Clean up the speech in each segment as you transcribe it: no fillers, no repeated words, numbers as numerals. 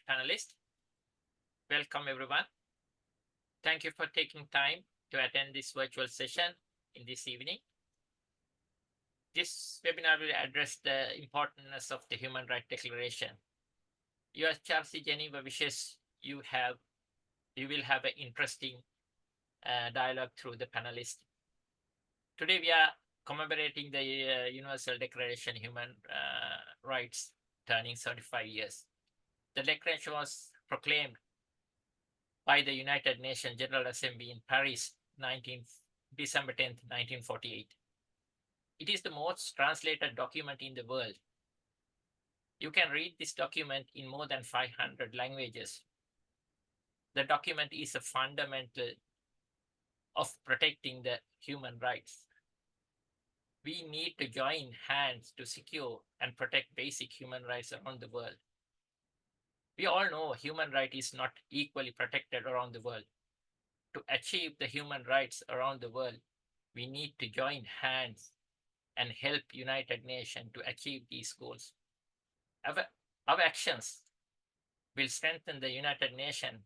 panelists. Welcome, everyone. Thank you for taking time to attend this virtual session in this evening. This webinar will address the importance of the Human Rights Declaration. UHRC Geneva wishes you will have an interesting dialogue through the panelists. Today we are commemorating the Universal Declaration of Human Rights turning 35 years. The declaration was proclaimed by the United Nations General Assembly in Paris, December 10th, 1948. It is the most translated document in the world. You can read this document in more than 500 languages. The document is a fundamental of protecting the human rights. We need to join hands to secure and protect basic human rights around the world. We all know human rights is not equally protected around the world. To achieve the human rights around the world, we need to join hands and help United Nations to achieve these goals. Our actions will strengthen the United Nations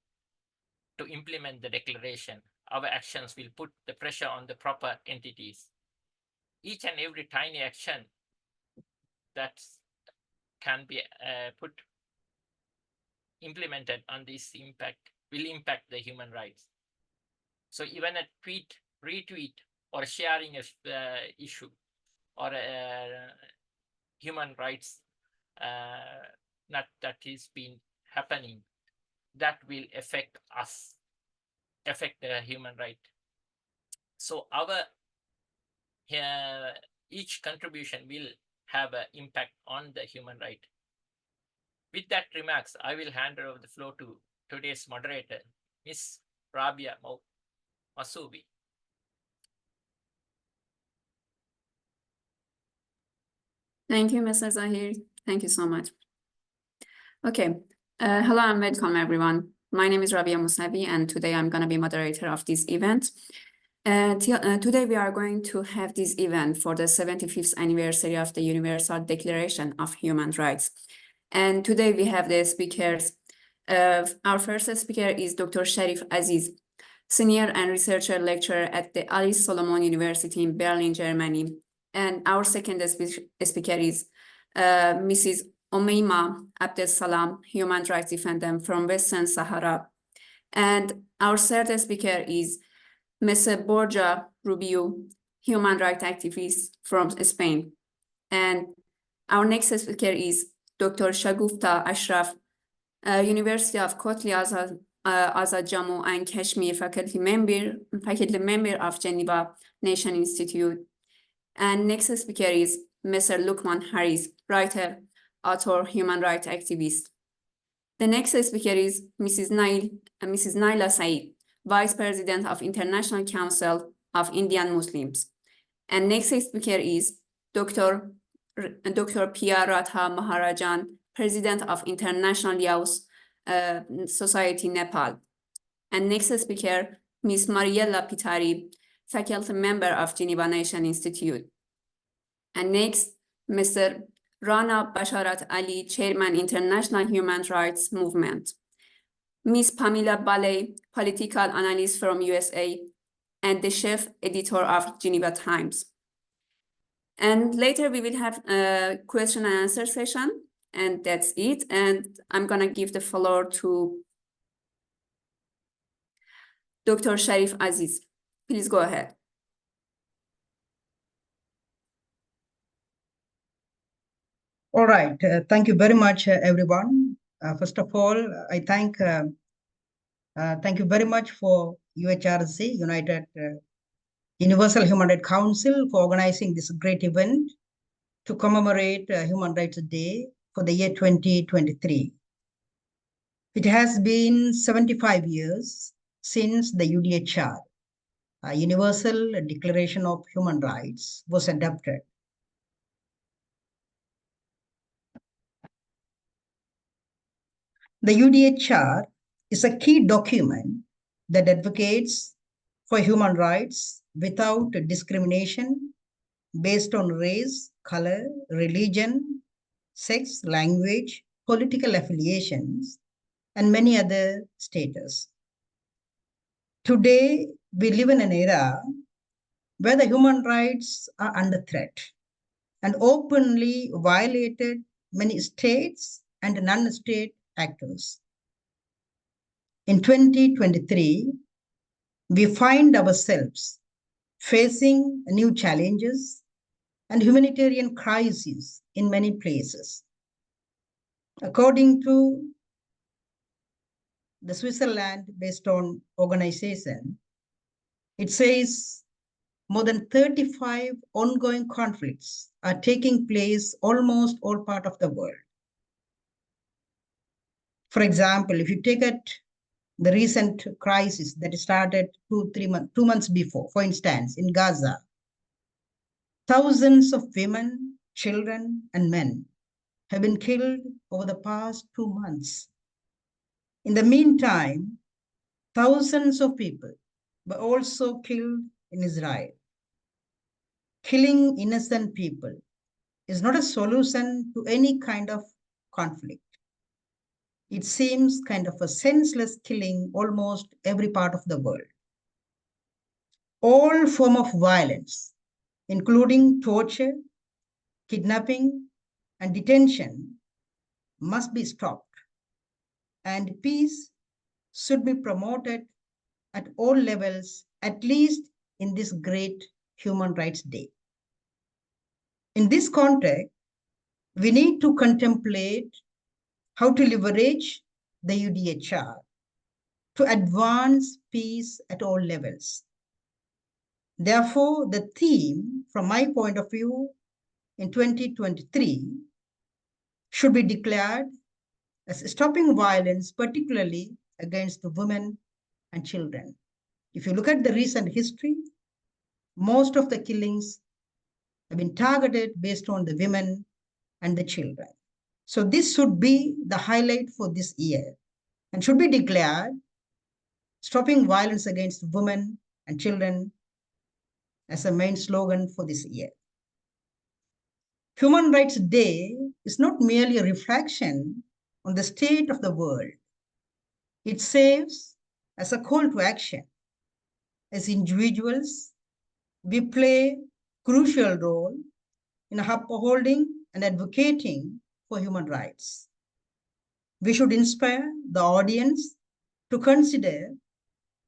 to implement the declaration. Our actions will put the pressure on the proper entities. Each and every tiny action that can be implemented on this will impact the human rights. So even a tweet, retweet, or sharing a issue or a human rights that is been happening, that will affect us, affect the human right. So our each contribution will have an impact on the human right. With that remarks, I will hand over the floor to today's moderator, Ms. Rabia Masubi. Thank you, Mr. Zahir. Thank you so much. Okay. Hello and welcome, everyone. My name is Rabia Musavi, and today I'm going to be moderator of this event. Today we are going to have this event for the 75th anniversary of the Universal Declaration of Human Rights. And today we have the speakers. Our first speaker is Dr. Sharif Aziz, senior and researcher lecturer at the Alice Solomon University in Berlin, Germany. And our second speaker is Mrs. Omeima Abdel Salam, human rights defendant from Western Sahara. And our third speaker is Mr. Borja Rubio, human rights activist from Spain. And our next speaker is Dr. Shagufta Ashraf, University of Kotli Azad Jammu and Kashmir faculty member of Geneva Nation Institute. And next speaker is Mr. Lukman Harris, writer, author, human rights activist. The next speaker is Mrs. Naila Saeed, Vice President of International Council of Indian Muslims. And next speaker is Dr. Pia Ratha Maharajan, President of International Youth Society, Nepal. And next speaker, Ms. Mariella Pitari, faculty member of Geneva Nation Institute. And next, Mr. Rana Basharat Ali, Chairman, International Human Rights Movement. Ms. Pamela Ballet, political analyst from USA, and the chief editor of Geneva Times. And later we will have a question and answer session, and that's it. And I'm gonna give the floor to Dr. Sharif Aziz. Please go ahead. All right, thank you very much, everyone. First of all, I thank you very much for UHRC, Universal Human Rights Council, for organizing this great event to commemorate Human Rights Day for the year 2023. It has been 75 years since the UDHR, Universal Declaration of Human Rights, was adopted. The UDHR is a key document that advocates for human rights without discrimination based on race, color, religion, sex, language, political affiliations, and many other status. Today, we live in an era where the human rights are under threat and openly violated many states and non-state actors. In 2023, we find ourselves facing new challenges and humanitarian crises in many places. According to the Switzerland-based on organization, it says more than 35 ongoing conflicts are taking place almost all parts of the world. For example, if you take the recent crisis that started 2 months before, for instance, in Gaza, thousands of women, children, and men have been killed over the past 2 months. In the meantime, thousands of people were also killed in Israel. Killing innocent people is not a solution to any kind of conflict. It seems kind of a senseless killing almost every part of the world. All forms of violence, including torture, kidnapping, and detention, must be stopped, and peace should be promoted at all levels, at least in this great Human Rights Day. In this context, we need to contemplate how to leverage the UDHR to advance peace at all levels. Therefore, the theme, from my point of view, in 2023 should be declared as stopping violence, particularly against women and children. If you look at the recent history, most of the killings have been targeted based on the women and the children. So this should be the highlight for this year and should be declared stopping violence against women and children as a main slogan for this year. Human Rights Day is not merely a reflection on the state of the world. It serves as a call to action. As individuals, we play a crucial role in upholding and advocating for human rights. We should inspire the audience to consider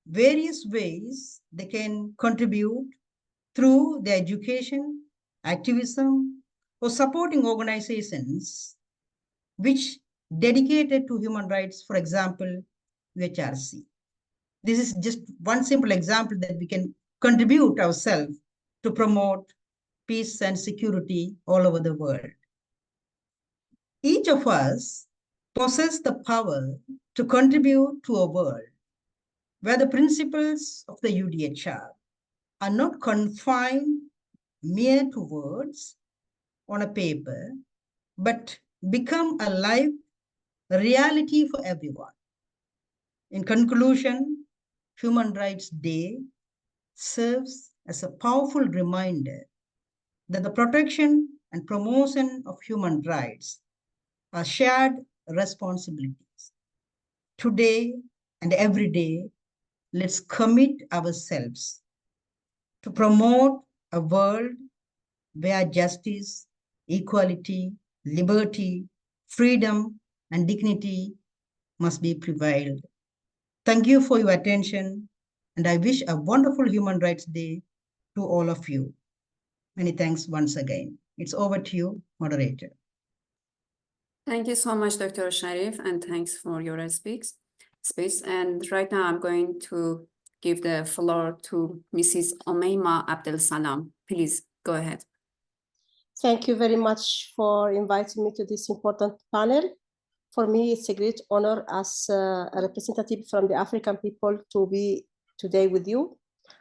various ways they can contribute through their education, activism, or supporting organizations which dedicated to human rights, for example, UHRC. This is just one simple example that we can contribute ourselves to promote peace and security all over the world. Each of us possesses the power to contribute to a world where the principles of the UDHR are not confined mere to words on a paper, but become a live reality for everyone. In conclusion, Human Rights Day serves as a powerful reminder that the protection and promotion of human rights are shared responsibilities. Today and every day, let's commit ourselves to promote a world where justice, equality, liberty, freedom, and dignity must be prevailed. Thank you for your attention, and I wish a wonderful Human Rights Day to all of you. Many thanks once again. It's over to you, moderator. Thank you so much, Dr. Sharif, and thanks for your space. And right now I'm going to give the floor to Mrs. Omeima Abdel Salam. Please go ahead. Thank you very much for inviting me to this important panel. For me, it's a great honor as a representative from the African people to be today with you.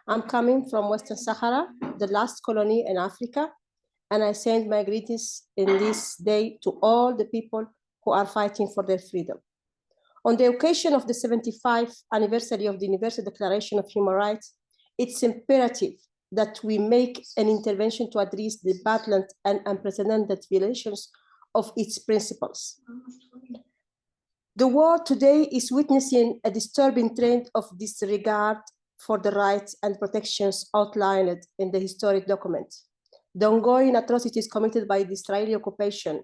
I'm coming from Western Sahara, the last colony in Africa, and I send my greetings in this day to all the people who are fighting for their freedom. On the occasion of the 75th anniversary of the Universal Declaration of Human Rights, it's imperative that we make an intervention to address the blatant and unprecedented violations of its principles. The world today is witnessing a disturbing trend of disregard for the rights and protections outlined in the historic document. The ongoing atrocities committed by the Israeli occupation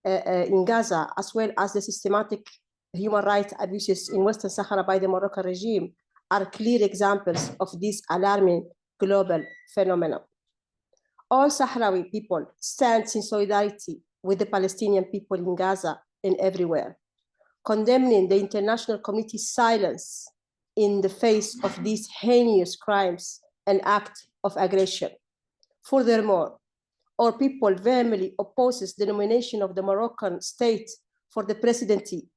in Gaza, as well as the systematic human rights abuses in Western Sahara by the Moroccan regime, are clear examples of this alarming global phenomenon. All Sahrawi people stand in solidarity with the Palestinian people in Gaza and everywhere, condemning the international community's silence in the face of these heinous crimes and acts of aggression. Furthermore, our people vehemently opposes the nomination of the Moroccan state for the presidency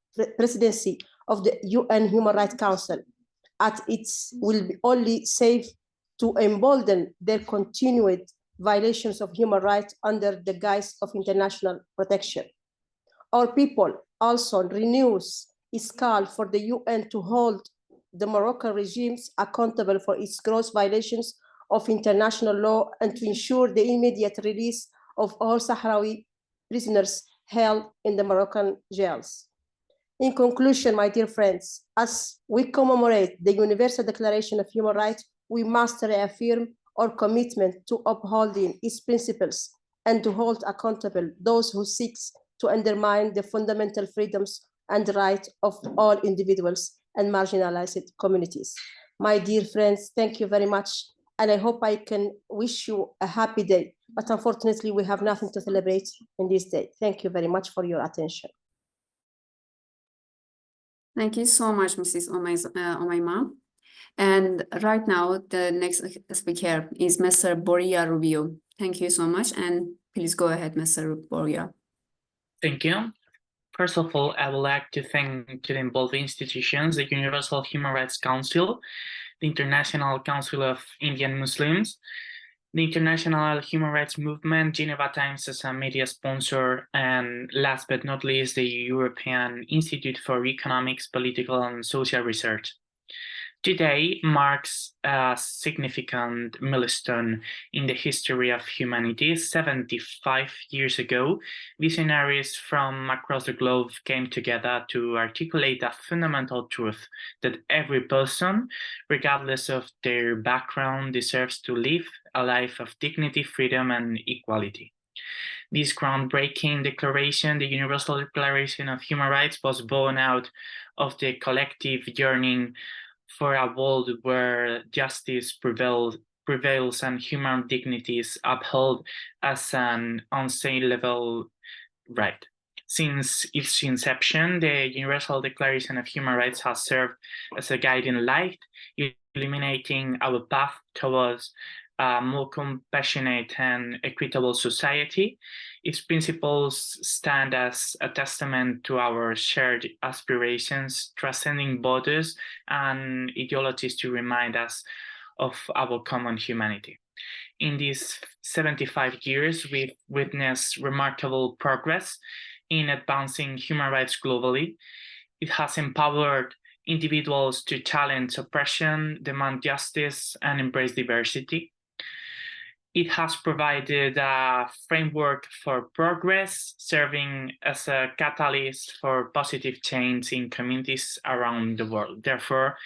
of the UN Human Rights Council, as it will only serve to embolden their continued violations of human rights under the guise of international protection. Our people also renews its call for the UN to hold the Moroccan regimes accountable for its gross violations of international law and to ensure the immediate release of all Sahrawi prisoners held in the Moroccan jails. In conclusion, my dear friends, as we commemorate the Universal Declaration of Human Rights, we must reaffirm our commitment to upholding its principles and to hold accountable those who seek to undermine the fundamental freedoms and rights of all individuals and marginalized communities. My dear friends, thank you very much. And I hope I can wish you a happy day. But unfortunately, we have nothing to celebrate in this day. Thank you very much for your attention. Thank you so much, Mrs. Omaima. And right now, the next speaker is Mr. Boria Rubio. Thank you so much. And please go ahead, Mr. Boria. Thank you. First of all, I would like to thank the involved institutions, the Universal Human Rights Council, the International Council of Indian Muslims, the International Human Rights Movement, Geneva Times as a media sponsor, and last but not least, the European Institute for Economics, Political and Social Research. Today marks a significant milestone in the history of humanity. 75 years ago, visionaries from across the globe came together to articulate a fundamental truth that every person, regardless of their background, deserves to live a life of dignity, freedom, and equality. This groundbreaking declaration, the Universal Declaration of Human Rights, was born out of the collective yearning for a world where justice prevails and human dignity is upheld as an unassailable right. Since its inception, the Universal Declaration of Human Rights has served as a guiding light, illuminating our path towards a more compassionate and equitable society. Its principles stand as a testament to our shared aspirations, transcending borders and ideologies to remind us of our common humanity. In these 75 years, we've witnessed remarkable progress in advancing human rights globally. It has empowered individuals to challenge oppression, demand justice, and embrace diversity. It has provided a framework for progress, serving as a catalyst for positive change in communities around the world. Therefore,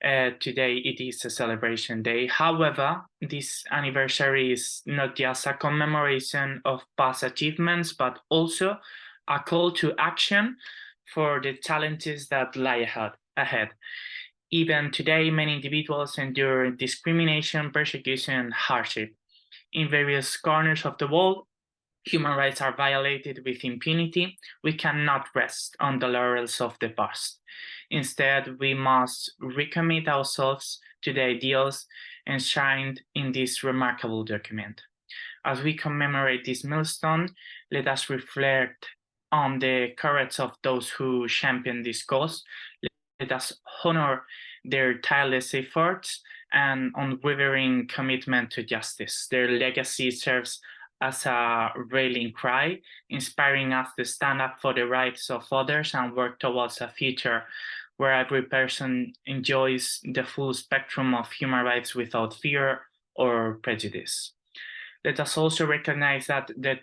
today it is a celebration day. However, this anniversary is not just a commemoration of past achievements, but also a call to action for the challenges that lie ahead. Even today, many individuals endure discrimination, persecution, and hardship. In various corners of the world, human rights are violated with impunity. We cannot rest on the laurels of the past. Instead, we must recommit ourselves to the ideals enshrined in this remarkable document. As we commemorate this milestone, let us reflect on the courage of those who champion this cause. Let us honor their tireless efforts and unwavering commitment to justice. Their legacy serves as a rallying cry, inspiring us to stand up for the rights of others and work towards a future where every person enjoys the full spectrum of human rights without fear or prejudice. Let us also recognize that the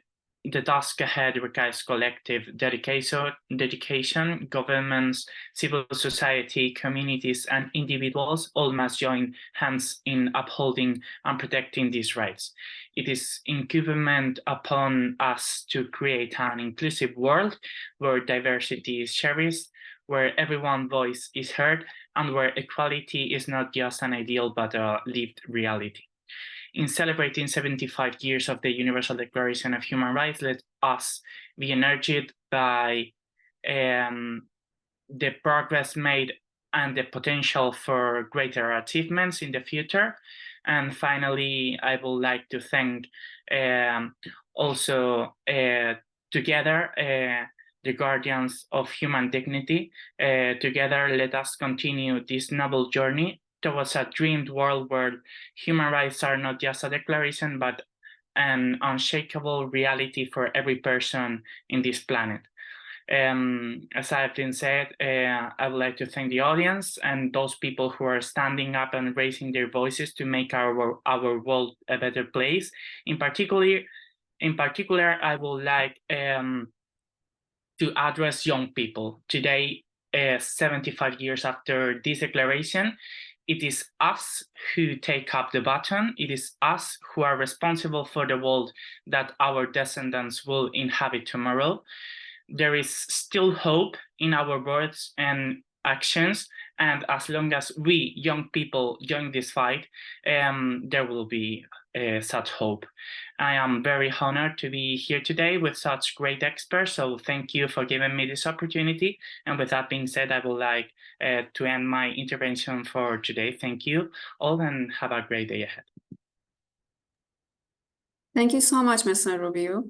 the task ahead requires collective dedication. Governments, civil society, communities, and individuals all must join hands in upholding and protecting these rights. It is incumbent upon us to create an inclusive world where diversity is cherished, where everyone's voice is heard, and where equality is not just an ideal but a lived reality. In celebrating 75 years of the Universal Declaration of Human Rights, let us be energized by the progress made and the potential for greater achievements in the future. And finally, I would like to thank also together the guardians of human dignity. Together, let us continue this noble journey towards a dreamed world where human rights are not just a declaration, but an unshakable reality for every person in this planet. As I've been said, I would like to thank the audience and those people who are standing up and raising their voices to make our world a better place. In particular, I would like to address young people. Today, 75 years after this declaration, it is us who take up the baton. It is us who are responsible for the world that our descendants will inhabit tomorrow. There is still hope in our words and actions, and as long as we young people join this fight, there will be such hope. I am very honored to be here today with such great experts, so thank you for giving me this opportunity. And with that being said, I would like to end my intervention for today. Thank you all and have a great day ahead. Thank you so much, Mr. Rubio.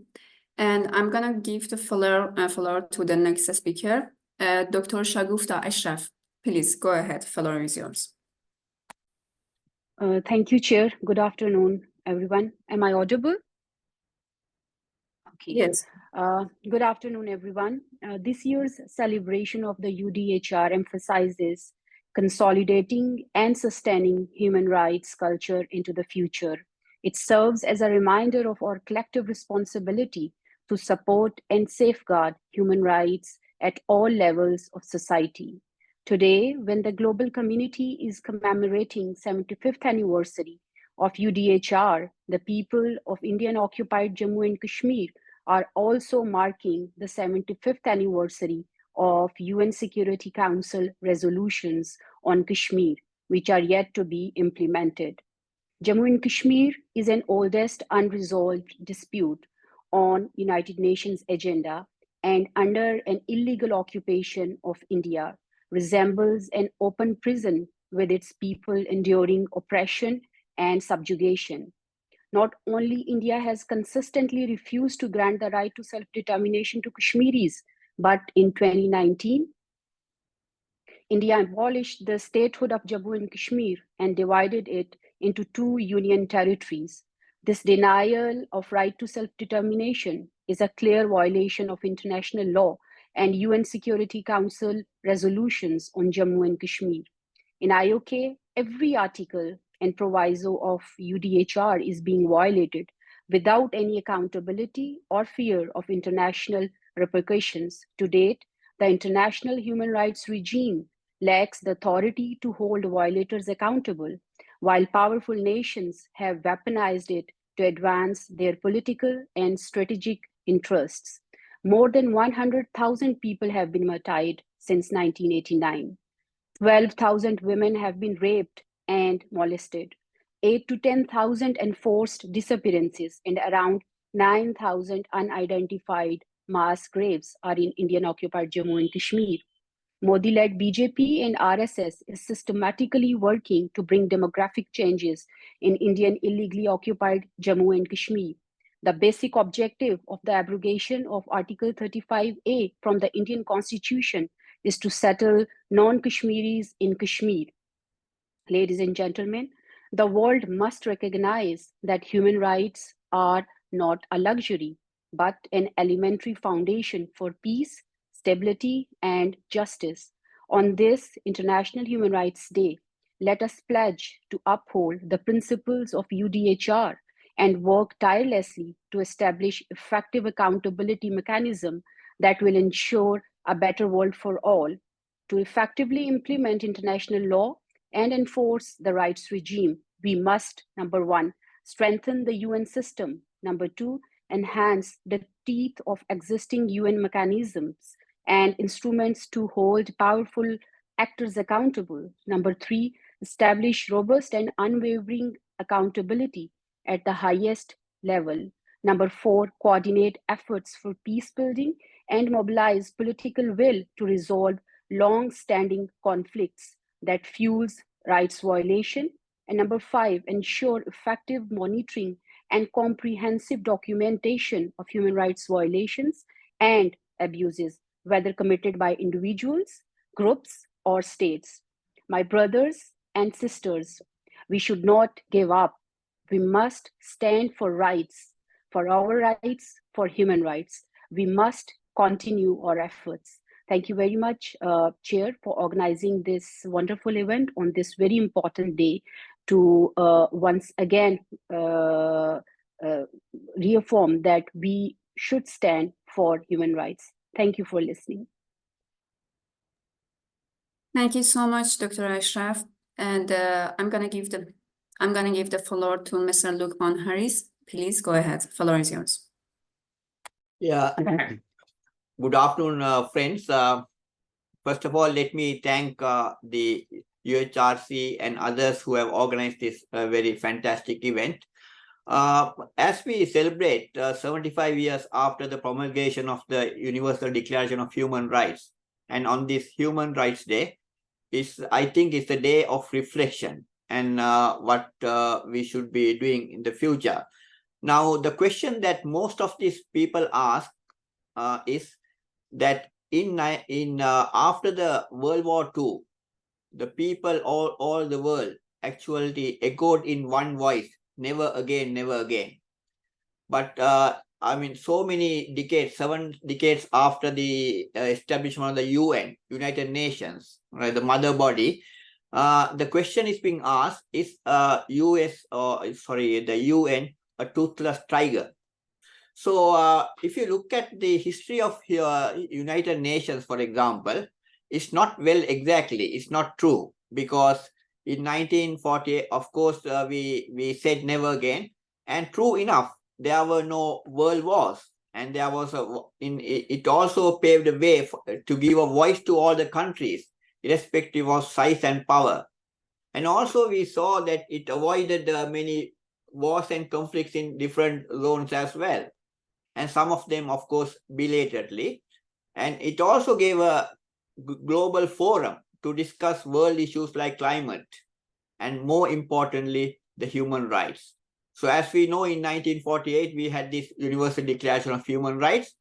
And I'm gonna give the floor to the next speaker, Dr. Shagufta Ashraf. Please go ahead, floor is yours. Thank you, Chair. Good afternoon, everyone. Am I audible? Okay. Yes. Good afternoon, everyone. This year's celebration of the UDHR emphasizes consolidating and sustaining human rights culture into the future. It serves as a reminder of our collective responsibility to support and safeguard human rights at all levels of society. Today, when the global community is commemorating 75th anniversary of UDHR, the people of Indian-occupied Jammu and Kashmir are also marking the 75th anniversary of UN Security Council resolutions on Kashmir, which are yet to be implemented. Jammu and Kashmir is an oldest unresolved dispute on United Nations agenda and under an illegal occupation of India, resembles an open prison with its people enduring oppression and subjugation. Not only India has consistently refused to grant the right to self-determination to Kashmiris, but in 2019, India abolished the statehood of Jammu and Kashmir and divided it into 2 union territories. This denial of right to self-determination is a clear violation of international law and UN Security Council resolutions on Jammu and Kashmir. In IOK, every article and proviso of UDHR is being violated without any accountability or fear of international repercussions. To date, the international human rights regime lacks the authority to hold violators accountable, while powerful nations have weaponized it to advance their political and strategic interests. More than 100,000 people have been martyred since 1989. 12,000 women have been raped and molested. 8 to 10,000 enforced disappearances and around 9,000 unidentified mass graves are in Indian-occupied Jammu and Kashmir. Modi-led BJP and RSS is systematically working to bring demographic changes in Indian illegally occupied Jammu and Kashmir. The basic objective of the abrogation of Article 35A from the Indian Constitution is to settle non-Kashmiris in Kashmir. Ladies and gentlemen, the world must recognize that human rights are not a luxury, but an elementary foundation for peace, stability, and justice. On this International Human Rights Day, let us pledge to uphold the principles of UDHR and work tirelessly to establish effective accountability mechanism that will ensure a better world for all. To effectively implement international law and enforce the rights regime, we must, number one, strengthen the UN system. Number two, enhance the teeth of existing UN mechanisms and instruments to hold powerful actors accountable. Number three, establish robust and unwavering accountability at the highest level. Number four, coordinate efforts for peace building and mobilize political will to resolve long-standing conflicts that fuels rights violation. And number five, ensure effective monitoring and comprehensive documentation of human rights violations and abuses, whether committed by individuals, groups, or states. My brothers and sisters, we should not give up. We must stand for rights, for our rights, for human rights. We must continue our efforts. Thank you very much, Chair, for organizing this wonderful event on this very important day to once again reaffirm that we should stand for human rights. Thank you for listening. Thank you so much, Dr. Ashraf. And I'm gonna give the floor to Mr. Lukman Harris. Please go ahead. Floor is yours. Yeah. Good afternoon, friends. First of all, let me thank the UHRC and others who have organized this very fantastic event. As we celebrate 75 years after the promulgation of the Universal Declaration of Human Rights, and on this Human Rights Day, I think it's a day of reflection and what we should be doing in the future. Now, the question that most of these people ask is that after the World War II, the people all the world actually echoed in one voice, never again, never again. But I mean, so many decades, 7 decades after the establishment of the UN, United Nations, right, the mother body, the question is being asked, is the UN a toothless tiger? So if you look at the history of United Nations, for example, it's not it's not true, because in 1948, of course, we said never again, and true enough, there were no world wars, and there was it also paved the way to give a voice to all the countries, irrespective of size and power. And also we saw that it avoided many wars and conflicts in different zones as well, and some of them, of course, belatedly. And it also gave a global forum to discuss world issues like climate, and more importantly, the human rights. So as we know, in 1948, we had this Universal Declaration of Human Rights,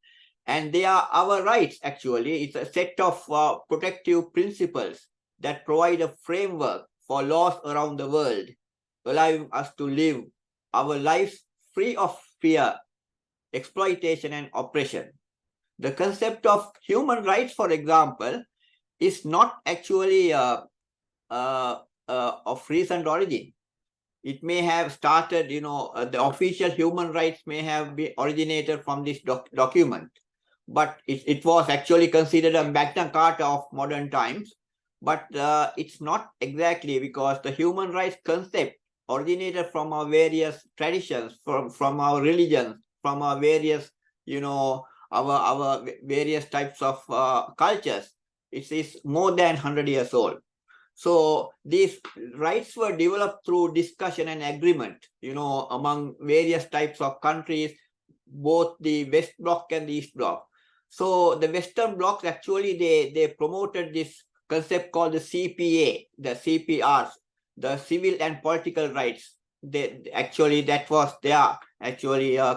and they are our rights, actually. It's a set of protective principles that provide a framework for laws around the world, allowing us to live our lives free of fear, exploitation, and oppression. The concept of human rights, for example, is not actually of recent origin. It may have started, the official human rights may have been originated from this document, but it was actually considered a Magna Carta of modern times. But it's not exactly, because the human rights concept originated from our various traditions, from our religions, from our various, our various types of cultures. It is more than 100 years old. So these rights were developed through discussion and agreement, among various types of countries, both the West Bloc and the East Bloc. So the Western blocs, actually, they promoted this concept called the CPA, the CPRs, the civil and political rights. That was their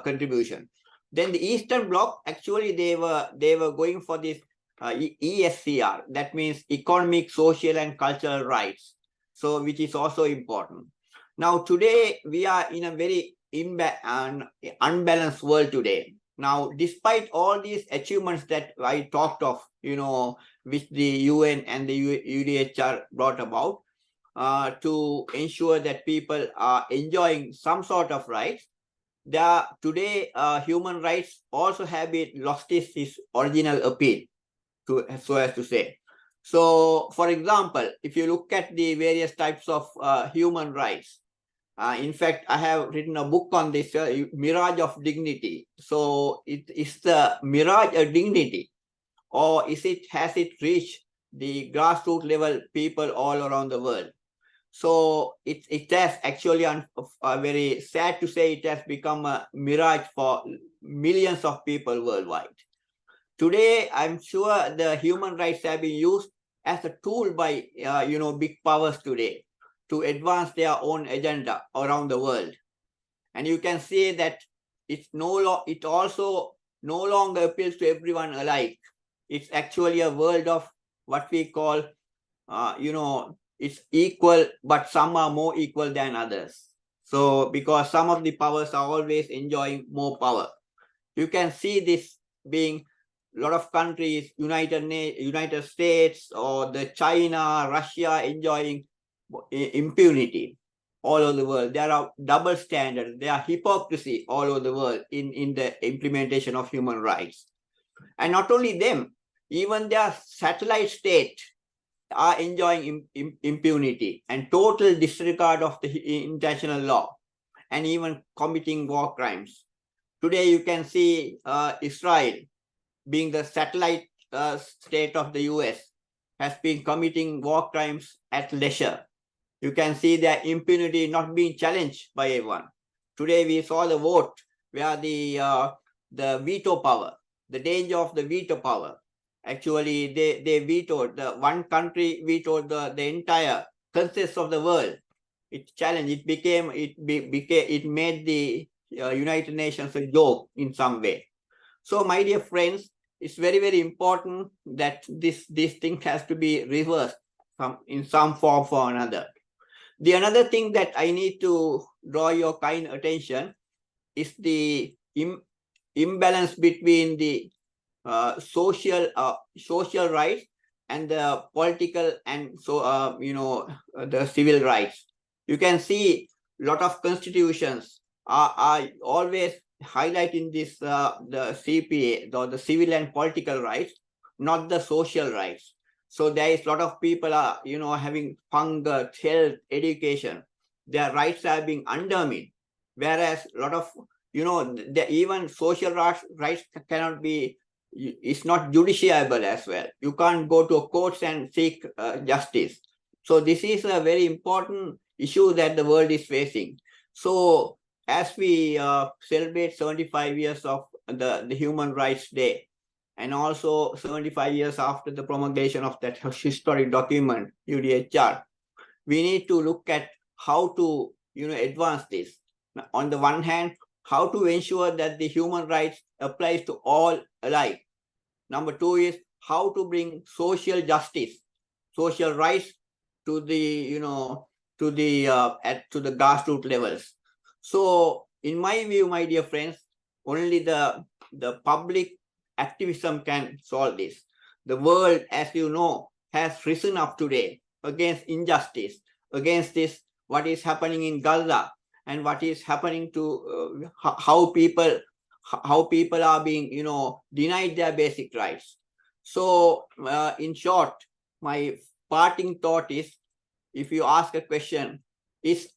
contribution. Then the Eastern Bloc, actually, they were going for this ESCR, that means economic, social, and cultural rights, so which is also important. Now, today, we are in a very unbalanced world today. Now, despite all these achievements that I talked of, which the UN and the UDHR brought about to ensure that people are enjoying some sort of rights, today human rights also have lost its original appeal, so as to say. So, for example, if you look at the various types of human rights, in fact, I have written a book on this, Mirage of Dignity. So, is the mirage a dignity, or has it reached the grassroots level people all around the world? So it has actually, very sad to say, it has become a mirage for millions of people worldwide. Today, I'm sure the human rights have been used as a tool by big powers today to advance their own agenda around the world. And you can see that it also no longer appeals to everyone alike. It's actually a world of what we call, it's equal, but some are more equal than others. So because some of the powers are always enjoying more power. You can see this being a lot of countries, United States or the China, Russia enjoying impunity all over the world. There are double standards, there are hypocrisy all over the world in the implementation of human rights. And not only them, even their satellite state are enjoying impunity and total disregard of the international law and even committing war crimes. Today, you can see Israel, being the satellite state of the US, has been committing war crimes at leisure. You can see their impunity not being challenged by everyone. Today, we saw the vote where the veto power, the danger of the veto power. Actually, they vetoed, one country vetoed the entire consensus of the world. It challenged, it made the United Nations a joke in some way. So, my dear friends, it's very, very important that this thing has to be reversed in some form or another. The another thing that I need to draw your kind attention is the imbalance between the social rights and the political and the civil rights. You can see a lot of constitutions are always highlighting this the CPA, the civil and political rights, not the social rights. So there is a lot of people are having hunger, health, education. Their rights are being undermined, whereas a lot of even social rights cannot be. It's not justiciable as well. You can't go to courts and seek justice. So this is a very important issue that the world is facing. So as we celebrate 75 years of the Human Rights Day, and also 75 years after the promulgation of that historic document, UDHR, we need to look at how to advance this. On the one hand, how to ensure that the human rights applies to all alike. Number two is how to bring social justice, social rights to the to the grassroots levels. So, in my view, my dear friends, only the public activism can solve this. The world, as you know, has risen up today against injustice, against this what is happening in Gaza and what is happening to how people are being denied their basic rights. So in short, my parting thought is, if you ask a question, is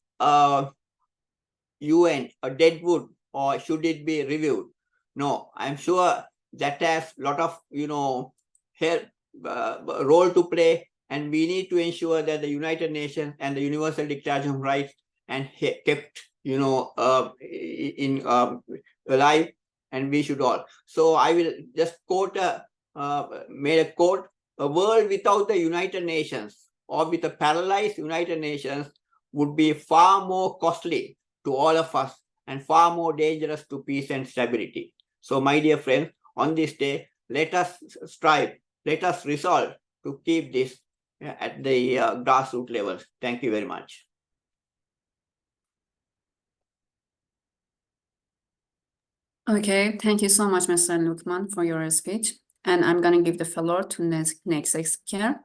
UN a dead wood or should it be reviewed? No, I'm sure that has a lot of role to play, and we need to ensure that the United Nations and the Universal Declaration of Rights and kept alive, and we should all. So I will just quote made a quote: a world without the United Nations or with a paralyzed United Nations would be far more costly to all of us and far more dangerous to peace and stability. So my dear friends, on this day, let us strive, let us resolve to keep this at the grassroots levels. Thank you very much. Okay, thank you so much, Mr. Lukman, for your speech. And I'm going to give the floor to next speaker.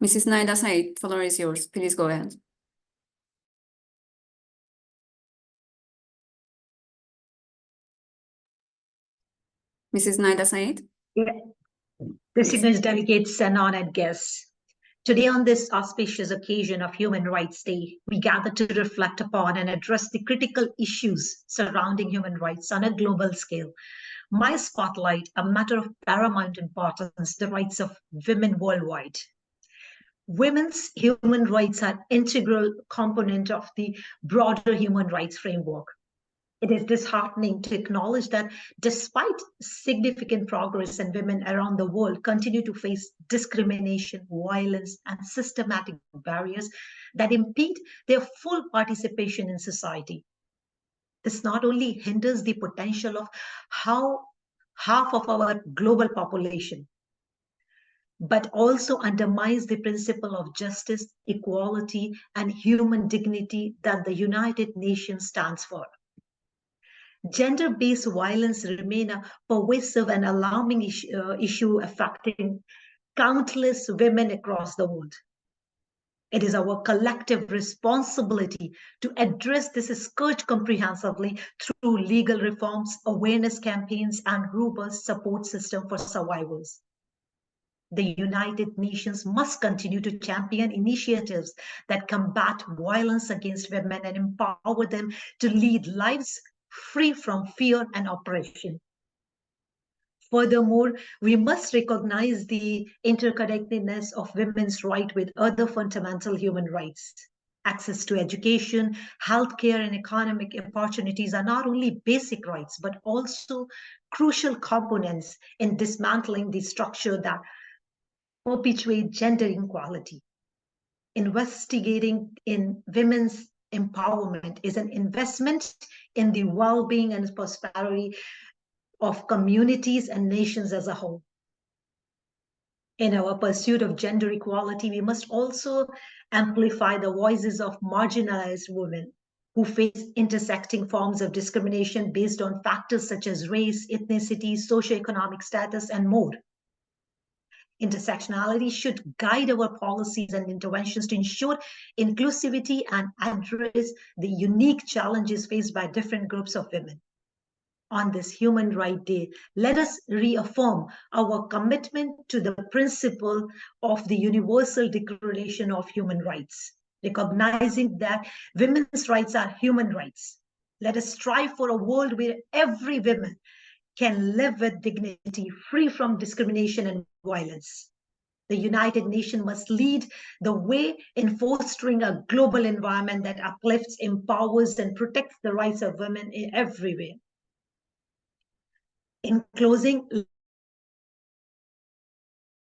Mrs. Naida Said, the floor is yours. Please go ahead. Mrs. Naida Said? Yeah. Distinguished delegates and honored guests. Today, on this auspicious occasion of Human Rights Day, we gather to reflect upon and address the critical issues surrounding human rights on a global scale. My spotlight, a matter of paramount importance, the rights of women worldwide. Women's human rights are an integral component of the broader human rights framework. It is disheartening to acknowledge that despite significant progress, and women around the world continue to face discrimination, violence, and systematic barriers that impede their full participation in society. This not only hinders the potential of half of our global population, but also undermines the principle of justice, equality, and human dignity that the United Nations stands for. Gender-based violence remains a pervasive and alarming issue affecting countless women across the world. It is our collective responsibility to address this scourge comprehensively through legal reforms, awareness campaigns, and robust support system for survivors. The United Nations must continue to champion initiatives that combat violence against women and empower them to lead lives free from fear and oppression. Furthermore, we must recognize the interconnectedness of women's rights with other fundamental human rights. Access to education, healthcare, and economic opportunities are not only basic rights, but also crucial components in dismantling the structure that perpetuate gender inequality. Investigating in women's empowerment is an investment in the well-being and prosperity of communities and nations as a whole. In our pursuit of gender equality, we must also amplify the voices of marginalized women who face intersecting forms of discrimination based on factors such as race, ethnicity, socioeconomic status, and more. Intersectionality should guide our policies and interventions to ensure inclusivity and address the unique challenges faced by different groups of women. On this Human Rights Day, let us reaffirm our commitment to the principle of the Universal Declaration of Human Rights, recognizing that women's rights are human rights. Let us strive for a world where every woman can live with dignity, free from discrimination and violence. The United Nations must lead the way in fostering a global environment that uplifts, empowers, and protects the rights of women everywhere. In closing,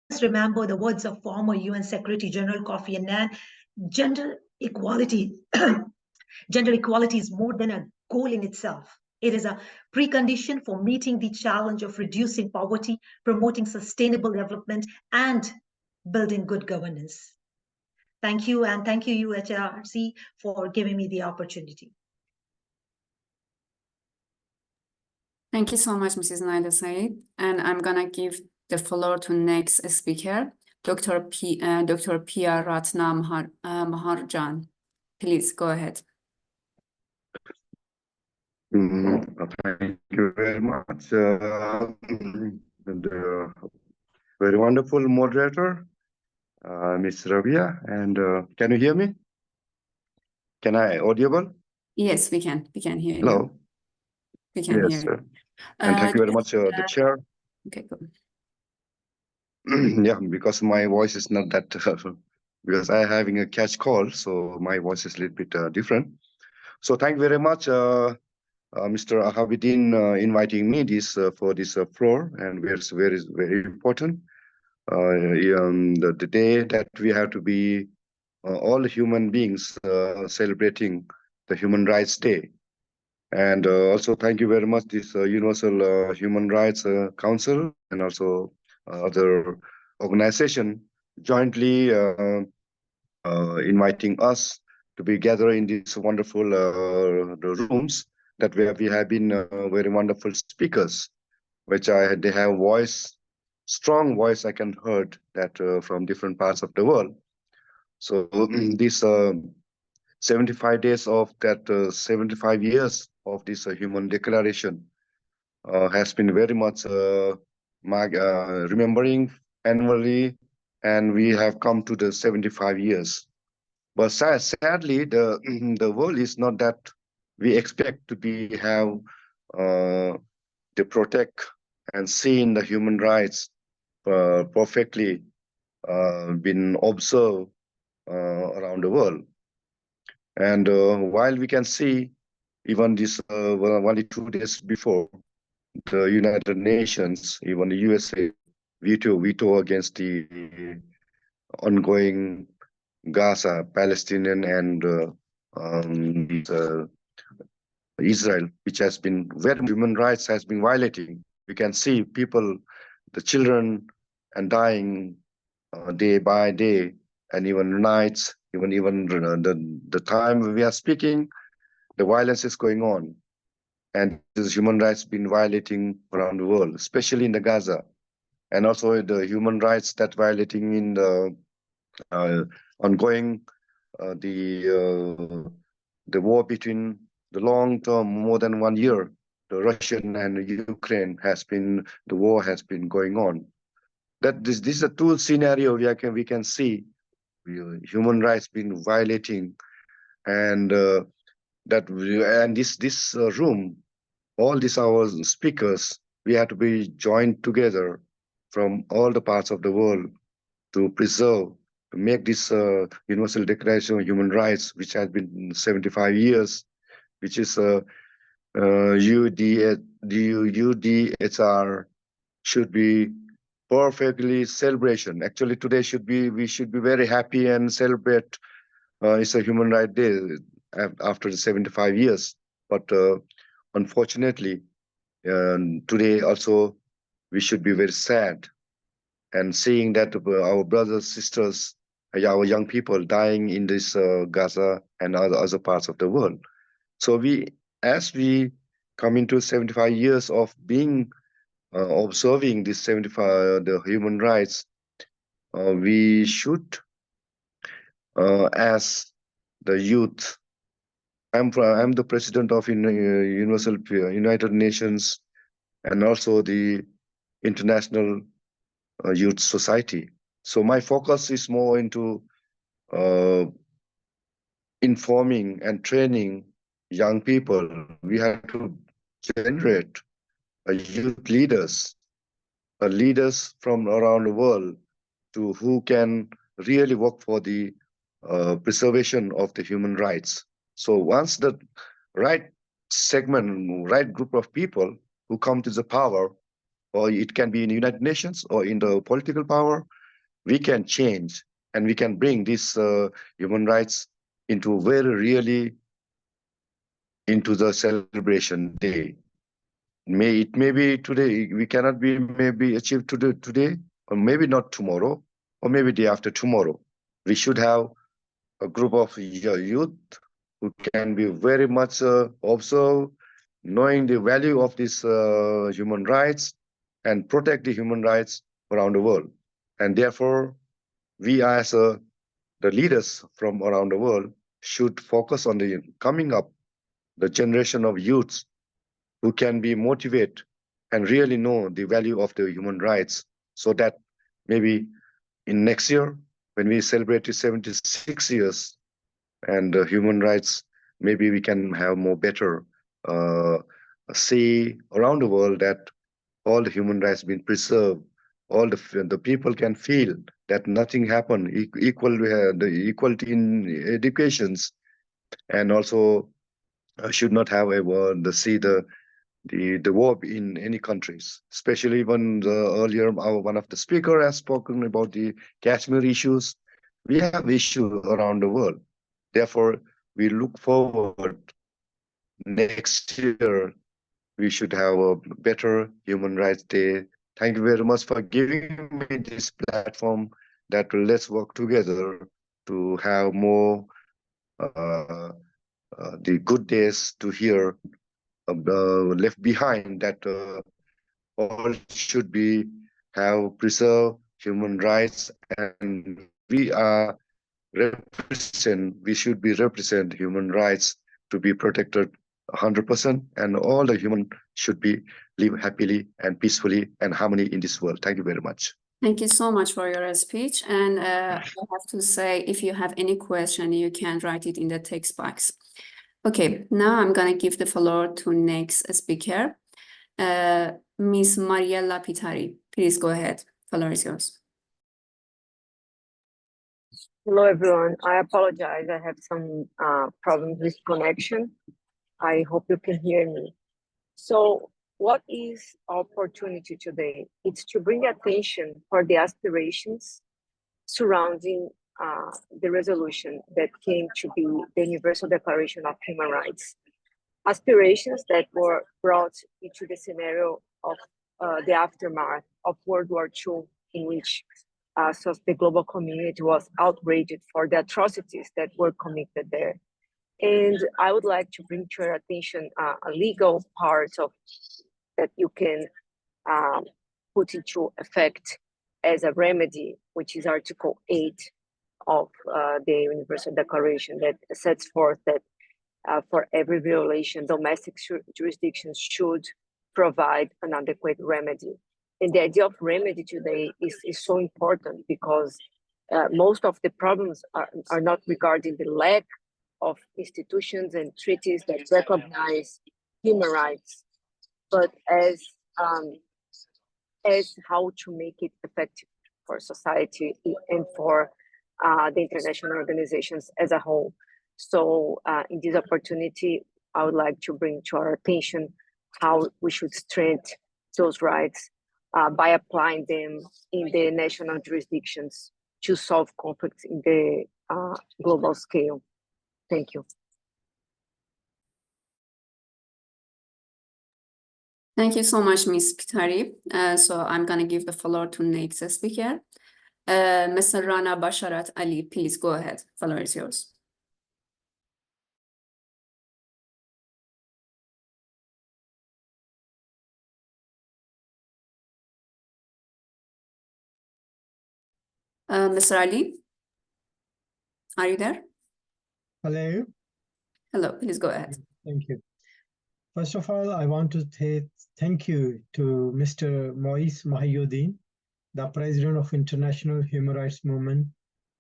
let's remember the words of former UN Secretary General Kofi Annan: gender equality is more than a goal in itself. It is a precondition for meeting the challenge of reducing poverty, promoting sustainable development, and building good governance. Thank you, and thank you, UHRC, for giving me the opportunity. Thank you so much, Mrs. Naida Said. And I'm gonna give the floor to next speaker, Dr. P.R. Ratna Maharjan. Please go ahead. Thank you very much. The very wonderful moderator, Ms. Rabia. And can you hear me? Can I audible? Yes, we can. We can hear Hello. you. We can Yes. hear you. And thank you very much, the chair. Okay, good. Yeah, because my voice is not that, because I having a catch call, so my voice is a little bit different. So thank you very much, Mr. Ahabidin, inviting me for this floor, and it's very important. The day that we have to be all human beings celebrating the Human Rights Day. And also thank you very much, this Universal Human Rights Council, and also other organization jointly inviting us to be gathered in these wonderful the rooms that we have been very wonderful speakers, which they have strong voice I can heard that from different parts of the world. So this 75 days of that 75 years of this human declaration has been very much remembering annually, and we have come to the 75 years. But sadly, the the world is not that we expect to be have to protect and seen the human rights perfectly been observed around the world. And while we can see even this only 2 days before, the United Nations, even the USA, veto against the ongoing Gaza, Palestinian, and Israel, which has been where human rights has been violating. We can see people, the children, and dying day by day, and even nights, even the time we are speaking, the violence is going on, and this human rights been violating around the world, especially in the Gaza, and also the human rights that violating in the ongoing the war between the long term, more than 1 year, the Russian and Ukraine the war has been going on. That this is a two scenario we can see human rights been violating, and this room, all these our speakers, we have to be joined together from all the parts of the world to preserve, to make this Universal Declaration of Human Rights, which has been 75 years, which is UDHR, should be perfectly celebration. Actually, today we should be very happy and celebrate. It's a Human Rights Day after the 75 years. But unfortunately, today also we should be very sad and seeing that our brothers, sisters, our young people dying in this Gaza and other parts of the world. So as we come into 75 years of being observing this 75 the human rights, we should, as the youth. I'm the president of Universal United Nations and also the International Youth Society. So my focus is more into informing and training young people. We have to generate youth leaders from around the world who can really work for the preservation of the human rights. So once the right segment, right group of people who come to the power, or it can be in the United Nations or in the political power, we can change and we can bring these human rights into really into the celebration day. It may be today, we cannot be maybe achieved today, or maybe not tomorrow, or maybe day after tomorrow. We should have a group of youth who can be very much observe, knowing the value of these human rights and protect the human rights around the world. And therefore, we as the leaders from around the world should focus on the coming up, the generation of youths who can be motivated and really know the value of the human rights, so that maybe in next year, when we celebrate the 76 years and human rights, maybe we can have more better say around the world that all the human rights been preserved. All the people can feel that nothing happened, the equality in educations, and also should not have the war in any countries, especially when earlier one of the speaker has spoken about the Kashmir issues. We have issues around the world. Therefore, we look forward next year we should have a better Human Rights Day. Thank you very much for giving me this platform that let's work together to have more the good days to hear left behind, that all should be have preserved human rights, and we should be represent human rights to be protected 100%, and all the human should be live happily and peacefully and harmony in this world. Thank you very much. Thank you so much for your speech. And I have to say, if you have any question, you can write it in the text box. Okay, now I'm going to give the floor to next speaker, Miss Mariella Pitari. Please go ahead. Floor is yours. Hello, everyone. I apologize. I have some problems with connection. I hope you can hear me. So what is our opportunity today? It's to bring attention for the aspirations surrounding the resolution that came to be the Universal Declaration of Human Rights. Aspirations that were brought into the scenario of the aftermath of World War II, in which so the global community was outraged for the atrocities that were committed there. And I would like to bring to your attention a legal part of that you can put into effect as a remedy, which is Article 8 of the Universal Declaration, that sets forth that for every violation, domestic jurisdictions should provide an adequate remedy. And the idea of remedy today is so important because most of the problems are not regarding the lack of institutions and treaties that recognize human rights, but as how to make it effective for society and for the international organizations as a whole. So in this opportunity, I would like to bring to our attention how we should strengthen those rights by applying them in the national jurisdictions to solve conflicts in the global scale. Thank you. Thank you so much, Ms. Pitari. So I'm going to give the floor to next speaker. Mr. Rana Basharat Ali, please go ahead. Floor is yours. Mr. Ali, are you there? Hello. Hello, please go ahead. Thank you. First of all, I want to say thank you to Mr. Moise Mahiuddin, the President of International Human Rights Movement,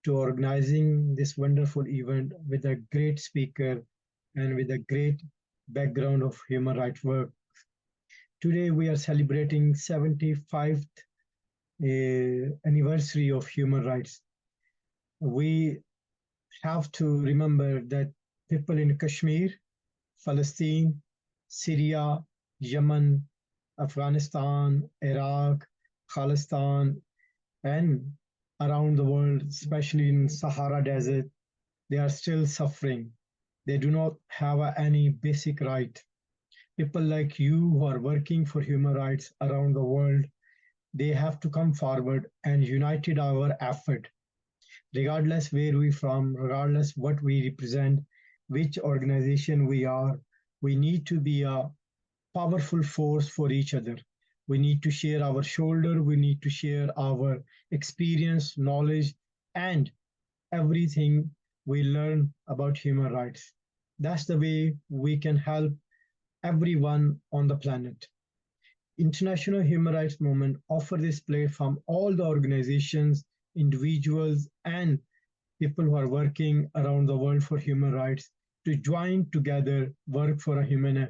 to organizing this wonderful event with a great speaker and with a great background of human rights work. Today, we are celebrating 75th anniversary of human rights. We have to remember that people in Kashmir, Palestine, Syria, Yemen, Afghanistan, Iraq, Khalistan, and around the world, especially in Sahara Desert, they are still suffering. They do not have any basic right. People like you who are working for human rights around the world, they have to come forward and united our effort. Regardless where we from, regardless what we represent, which organization we are, we need to be a powerful force for each other. We need to share our shoulder, we need to share our experience, knowledge, and everything we learn about human rights. That's the way we can help everyone on the planet. International Human Rights Movement offer this platform all the organizations, individuals, and people who are working around the world for human rights to join together, work for a human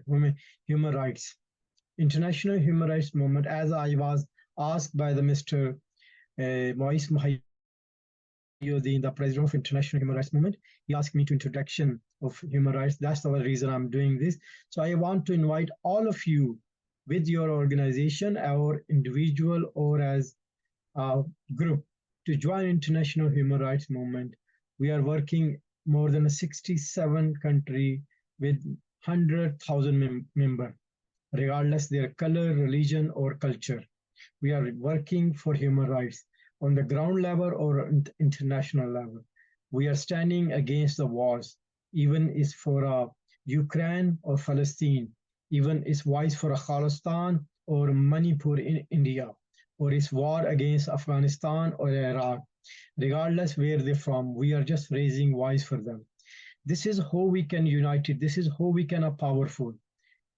rights. International Human Rights Movement, as I was asked by the Mr. Moise Mahiuddin, the President of International Human Rights Movement, he asked me to introduction of human rights. That's the reason I'm doing this. So I want to invite all of you with your organization or individual or as a group to join International Human Rights Movement. We are working more than 67 countries with 100,000 members, regardless their color, religion, or culture. We are working for human rights on the ground level or international level. We are standing against the wars, even is for Ukraine or Palestine, even is voice for Khalistan or Manipur in India, or is war against Afghanistan or Iraq. Regardless where they're from, we are just raising voice for them. This is how we can unite it. This is how we can are powerful.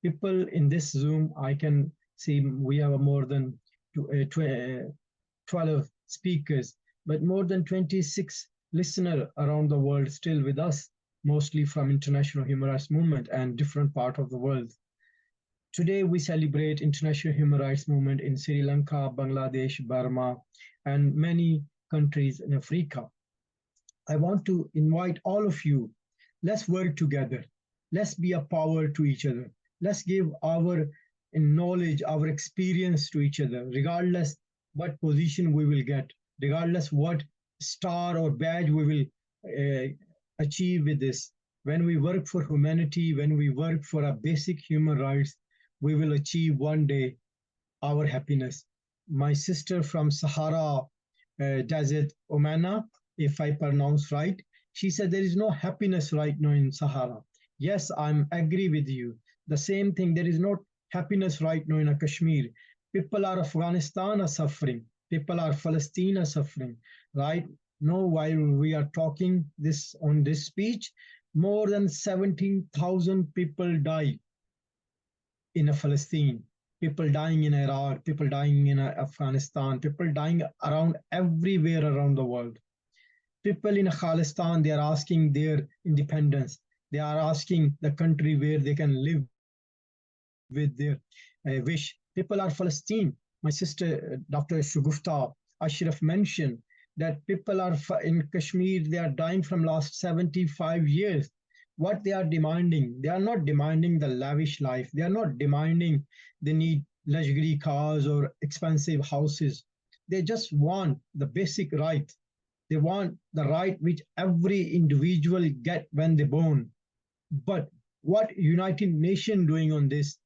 People in this Zoom, I can see we have more than 12 speakers, but more than 26 listeners around the world still with us, mostly from international human rights movement and different part of the world. Today we celebrate international human rights movement in Sri Lanka, Bangladesh, Burma, and many countries in Africa. I want to invite all of you, let's work together. Let's be a power to each other. Let's give our knowledge, our experience to each other, regardless what position we will get, regardless what star or badge we will achieve with this. When we work for humanity, when we work for our basic human rights, we will achieve one day our happiness. My sister from Sahara Desert, Omana, if I pronounce right, she said there is no happiness right now in Sahara. Yes, I'm agree with you. The same thing, there is no happiness right now in Kashmir. People are Afghanistan are suffering. People are Palestine are suffering. Right now, while we are talking this on this speech, more than 17,000 people die in Palestine. People dying in Iraq, people dying in Afghanistan, people dying around everywhere around the world. People in Khalistan, they are asking their independence. They are asking the country where they can live with their wish. People are Palestine. My sister, Dr. Shugufta Ashraf mentioned that people are in Kashmir, they are dying from last 75 years. What they are demanding, they are not demanding the lavish life. They are not demanding they need luxury cars or expensive houses. They just want the basic right. They want the right which every individual get when they're born. But what United Nations doing on this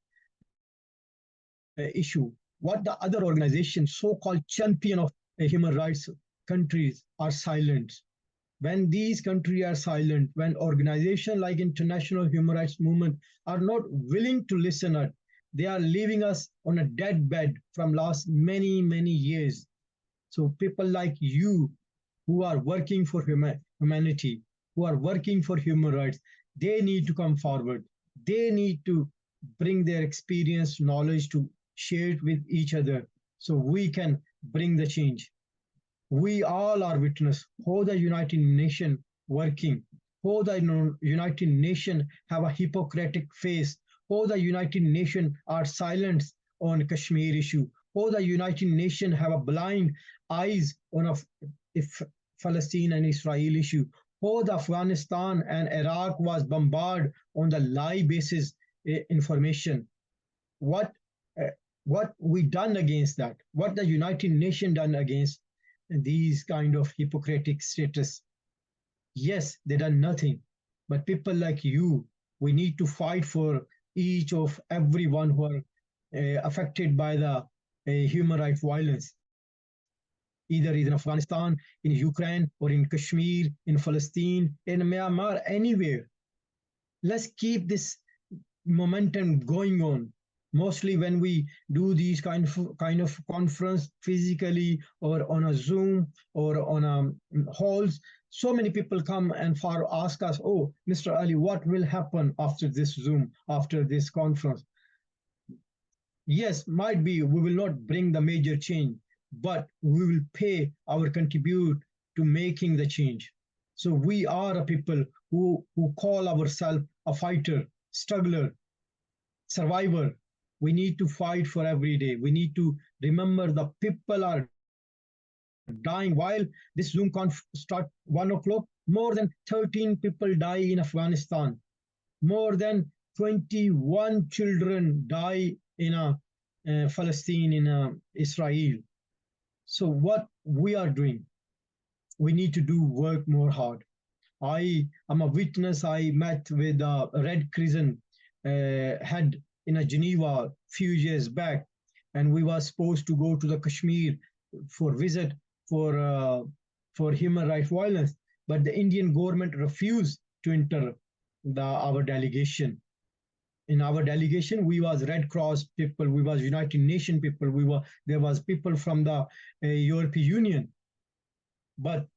issue? What the other organizations, so-called champion of human rights countries, are silent. When these countries are silent, when organizations like International Human Rights Movement are not willing to listen us, they are leaving us on a dead bed from last many, many years. So people like you who are working for humanity, who are working for human rights, they need to come forward. They need to bring their experience, knowledge to share it with each other so we can bring the change. We all are witness how the United Nations working, how the United Nations have a hypocritic face, how the United Nations are silent on Kashmir issue, how the United Nations have a blind eyes on if Palestine and Israel issue, how the Afghanistan and Iraq was bombarded on the lie basis information. What we done against that? What the United Nations done against these kind of hypocritic status? Yes, they done nothing. But people like you, we need to fight for each of everyone who are affected by the human rights violence, either in Afghanistan, in Ukraine, or in Kashmir, in Palestine, in Myanmar, anywhere. Let's keep this momentum going on. Mostly when we do these kind of conference physically or on a Zoom or on a halls, so many people come and ask us, oh, Mr. Ali, what will happen after this Zoom, after this conference? Yes, might be we will not bring the major change, but we will pay our contribute to making the change. So we are a people who call ourselves a fighter, struggler, survivor. We need to fight for every day. We need to remember the people are dying. While this Zoom conf start 1 o'clock, more than 13 people die in Afghanistan. More than 21 children die in Palestine, in Israel. So what we are doing, we need to do work more hard. I am a witness. I met with a Red Crescent head in Geneva few years back, and we were supposed to go to the Kashmir for visit for human rights violence, but the Indian government refused to enter our delegation. In our delegation, we was Red Cross people, we was United Nations people, there was people from the European Union, but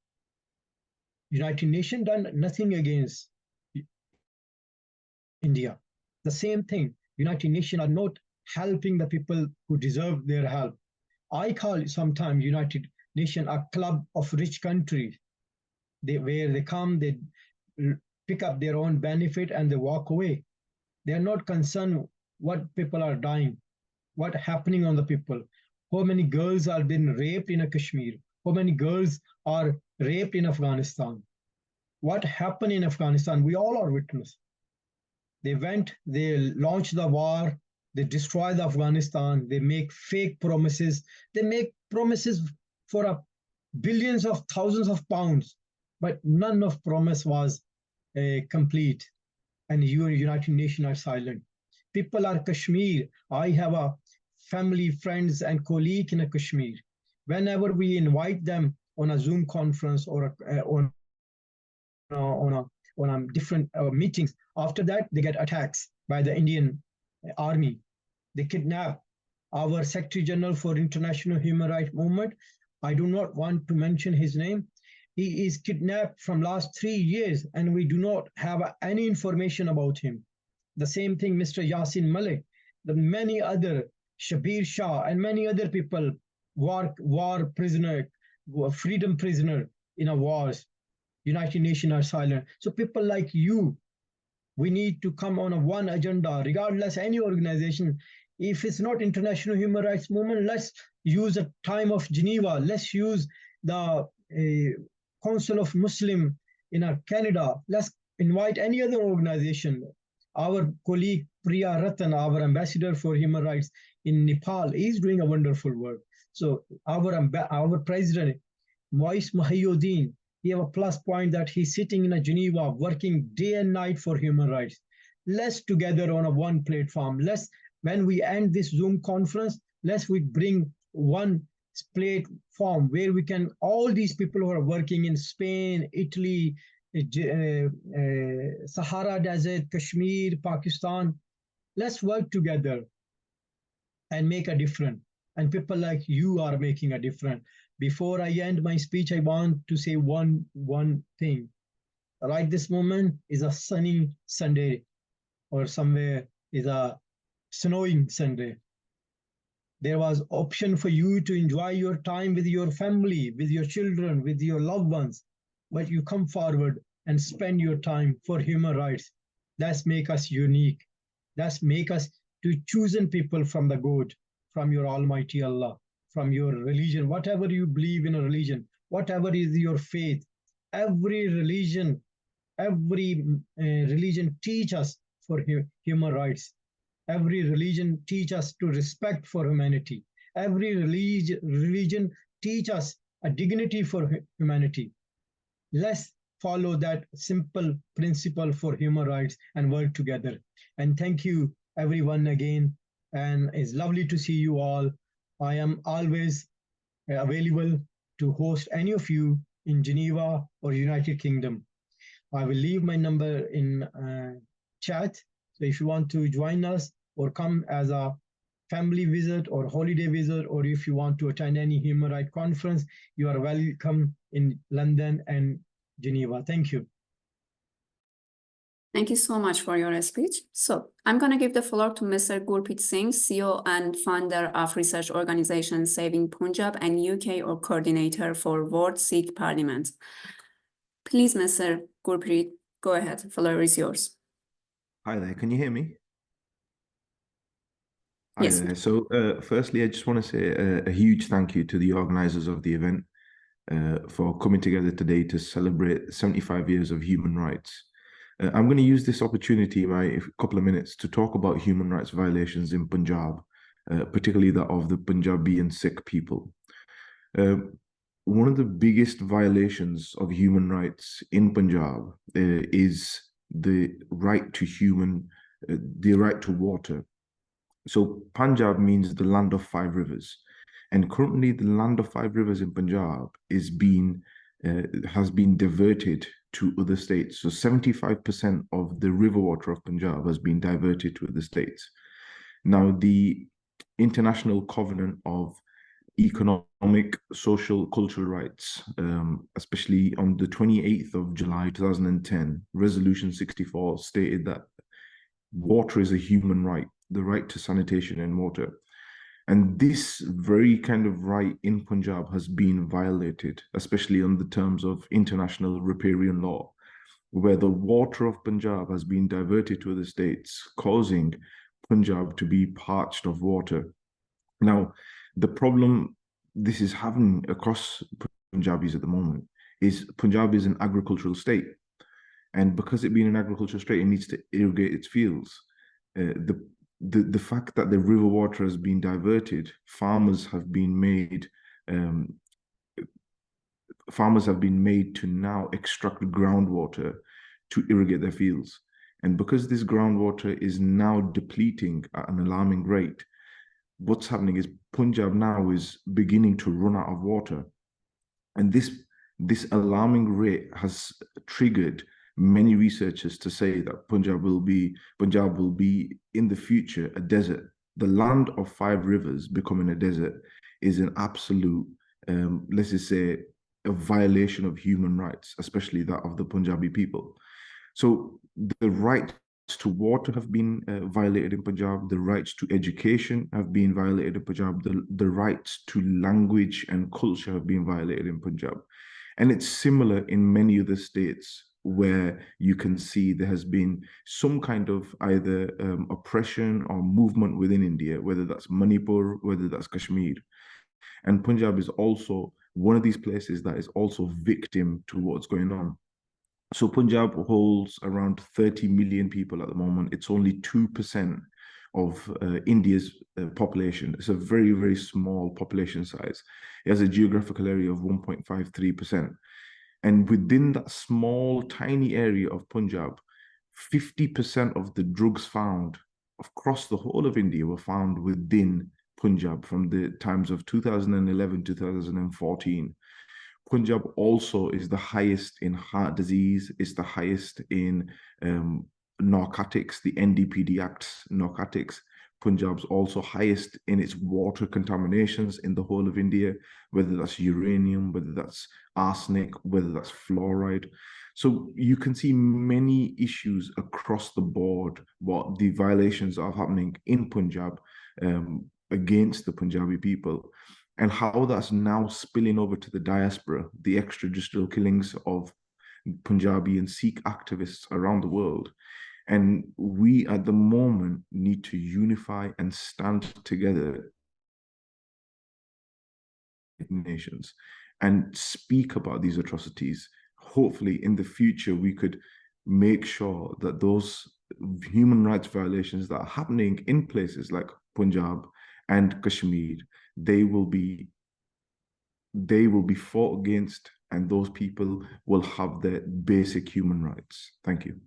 United Nations done nothing against India. The same thing, United Nations are not helping the people who deserve their help. I call sometimes United Nations a club of rich countries, where they come, they pick up their own benefit and they walk away. They are not concerned what people are dying, what happening on the people. How many girls are being raped in Kashmir? How many girls are raped in Afghanistan? What happened in Afghanistan? We all are witness. They went, they launched the war, they destroyed Afghanistan, they make fake promises, they make promises for billions of thousands of pounds, but none of promise was complete. And United Nations are silent. People are Kashmir. I have a family, friends, and colleague in Kashmir. Whenever we invite them on a Zoom conference or on different meetings, after that they get attacks by the Indian army. They kidnap our Secretary General for International Human Rights Movement. I do not want to mention his name. He is kidnapped from last 3 years and we do not have any information about him. The same thing, Mr. Yasin Malik, the many other, Shabir Shah and many other people, war prisoner, freedom prisoner in a wars. United Nations are silent. So people like you, we need to come on one agenda, regardless any organization. If it's not International Human Rights Movement, let's use the time of Geneva. Let's use the Council of Muslim in Canada. Let's invite any other organization. Our colleague Priya Ratan, our ambassador for human rights in Nepal, is doing a wonderful work. So our president, Moise Mahiyuddin, he have a plus point that he's sitting in Geneva, working day and night for human rights. Let's together on one platform. When we end this Zoom conference, we bring one platform where we can, all these people who are working in Spain, Italy, Sahara Desert, Kashmir, Pakistan, let's work together and make a difference. And people like you are making a difference. Before I end my speech, I want to say one thing. Right this moment is a sunny Sunday, or somewhere is a snowing Sunday. There was option for you to enjoy your time with your family, with your children, with your loved ones, but you come forward and spend your time for human rights. That's make us unique. That's make us to chosen people from the God, from your Almighty Allah, from your religion, whatever you believe in a religion, whatever is your faith. Every religion teach us for human rights. Every religion teach us to respect for humanity. Every religion teach us a dignity for humanity. Let's follow that simple principle for human rights and work together. And thank you everyone again. And it's lovely to see you all. I am always available to host any of you in Geneva or United Kingdom. I will leave my number in chat. So if you want to join us or come as a family visit or holiday visit, or if you want to attend any human rights conference, you are welcome in London and Geneva. Thank you. Thank you so much for your speech. So I'm going to give the floor to Mr. Gurpreet Singh, CEO and founder of research organization Saving Punjab and UK or coordinator for World Sikh Parliament. Please, Mr. Gurpreet, go ahead. The floor is yours. Hi there. Can you hear me? Hi Yes. there. So firstly, I just want to say a huge thank you to the organizers of the event for coming together today to celebrate 75 years of human rights. I'm going to use this opportunity, my couple of minutes, to talk about human rights violations in Punjab, particularly that of the Punjabi and Sikh people. One of the biggest violations of human rights in Punjab is the right to water. So Punjab means the land of 5 rivers, and currently the land of 5 rivers in Punjab has been diverted to other states. So 75% of the river water of Punjab has been diverted to other states. Now, the International Covenant of Economic, Social, Cultural Rights, especially on the 28th of July 2010, Resolution 64 stated that water is a human right, the right to sanitation and water. And this very kind of right in Punjab has been violated, especially on the terms of international riparian law, where the water of Punjab has been diverted to other states, causing Punjab to be parched of water. Now, the problem this is having across Punjabis at the moment is Punjab is an agricultural state. And because it being an agricultural state, it needs to irrigate its fields. The fact that the river water has been diverted, farmers have been made to now extract groundwater to irrigate their fields. And because this groundwater is now depleting at an alarming rate, what's happening is Punjab now is beginning to run out of water. And this alarming rate has triggered many researchers to say that Punjab will be in the future a desert. The land of 5 rivers becoming a desert is an absolute, let's just say, a violation of human rights, especially that of the Punjabi people. So the rights to water have been violated in Punjab, the rights to education have been violated in Punjab, the rights to language and culture have been violated in Punjab. And it's similar in many other states where you can see there has been some kind of either oppression or movement within India, whether that's Manipur, whether that's Kashmir. And Punjab is also one of these places that is also victim to what's going on. So Punjab holds around 30 million people at the moment. It's only 2% of India's population. It's a very, very small population size. It has a geographical area of 1.53%. And within that small, tiny area of Punjab, 50% of the drugs found across the whole of India were found within Punjab from the times of 2011, 2014. Punjab also is the highest in heart disease, it's the highest in narcotics, the NDPD Act's narcotics. Punjab's also highest in its water contaminations in the whole of India, whether that's uranium, whether that's arsenic, whether that's fluoride. So you can see many issues across the board, what the violations are happening in Punjab against the Punjabi people, and how that's now spilling over to the diaspora, the extrajudicial killings of Punjabi and Sikh activists around the world. And we at the moment need to unify and stand together nations and speak about these atrocities. Hopefully in the future, we could make sure that those human rights violations that are happening in places like Punjab and Kashmir, they will be fought against, and those people will have their basic human rights. Thank you.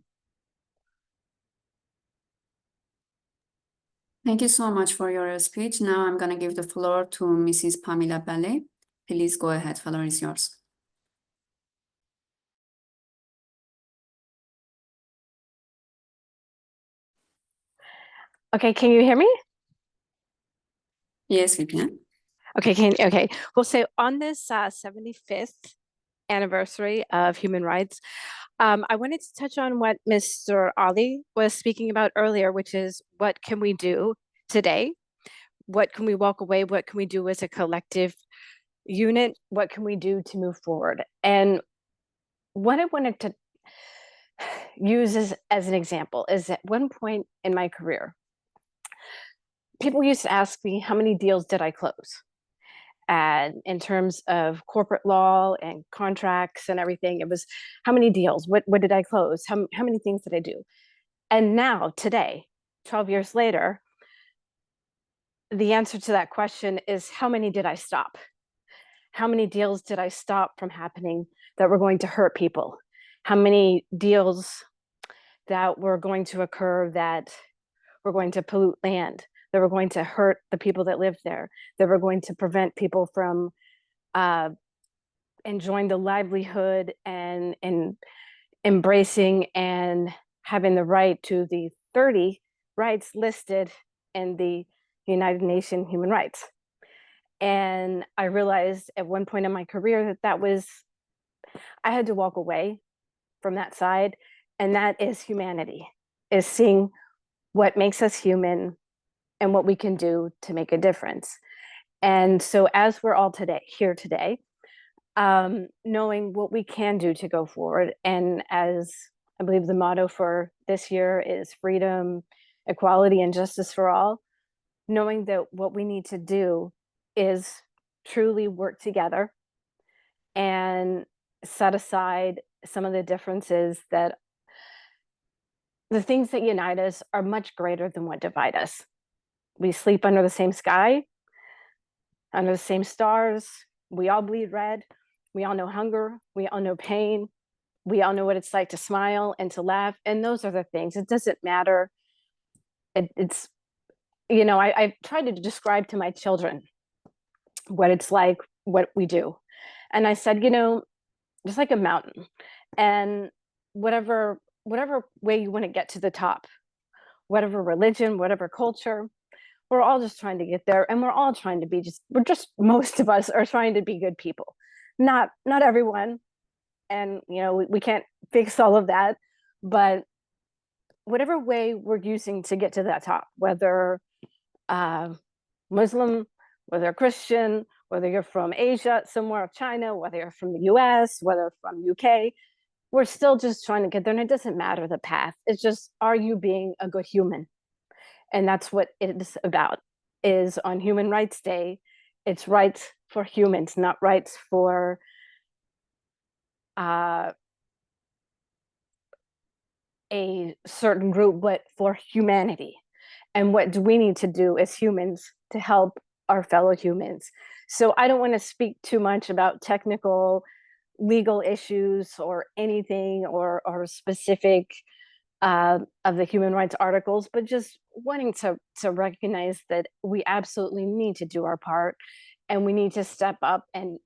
Thank you so much for your speech. Now I'm going to give the floor to Mrs. Pamela Ballet. Please go ahead. Floor is yours. Okay, can you hear me? Yes, we can. Okay. Well, so on this 75th anniversary of human rights, I wanted to touch on what Mr. Ali was speaking about earlier, which is what can we do today? What can we walk away? What can we do as a collective unit? What can we do to move forward? And what I wanted to use as an example is at one point in my career, people used to ask me, how many deals did I close? And in terms of corporate law and contracts and everything, it was how many deals? What did I close? How many things did I do? And now, today, 12 years later, the answer to that question is how many did I stop? How many deals did I stop from happening that were going to hurt people? How many deals that were going to occur that were going to pollute land, that were going to hurt the people that live there, that were going to prevent people from enjoying the livelihood and embracing and having the right to the 30 rights listed in the United Nations human rights. And I realized at one point in my career that I had to walk away from that side. And that is humanity, is seeing what makes us human, and what we can do to make a difference. And so as we're all here today, knowing what we can do to go forward, and as I believe the motto for this year is freedom, equality, and justice for all, knowing that what we need to do is truly work together and set aside some of the differences, that the things that unite us are much greater than what divide us. We sleep under the same sky, under the same stars. We all bleed red. We all know hunger. We all know pain. We all know what it's like to smile and to laugh. And those are the things. It doesn't matter. It's, I tried to describe to my children what it's like, what we do. And I said, just like a mountain, and whatever way you want to get to the top, whatever religion, whatever culture, we're all just trying to get there. And we're all trying to be most of us are trying to be good people. Not everyone. And, we can't fix all of that, but whatever way we're using to get to that top, whether Muslim, whether Christian, whether you're from Asia, somewhere, China, whether you're from the US, whether from UK, we're still just trying to get there. And it doesn't matter the path. It's just, are you being a good human? And that's what it's about, is on Human Rights Day, it's rights for humans, not rights for a certain group, but for humanity. And what do we need to do as humans to help our fellow humans? So I don't want to speak too much about technical legal issues or anything, or specific of the human rights articles, but just wanting to recognize that we absolutely need to do our part, and we need to step up, and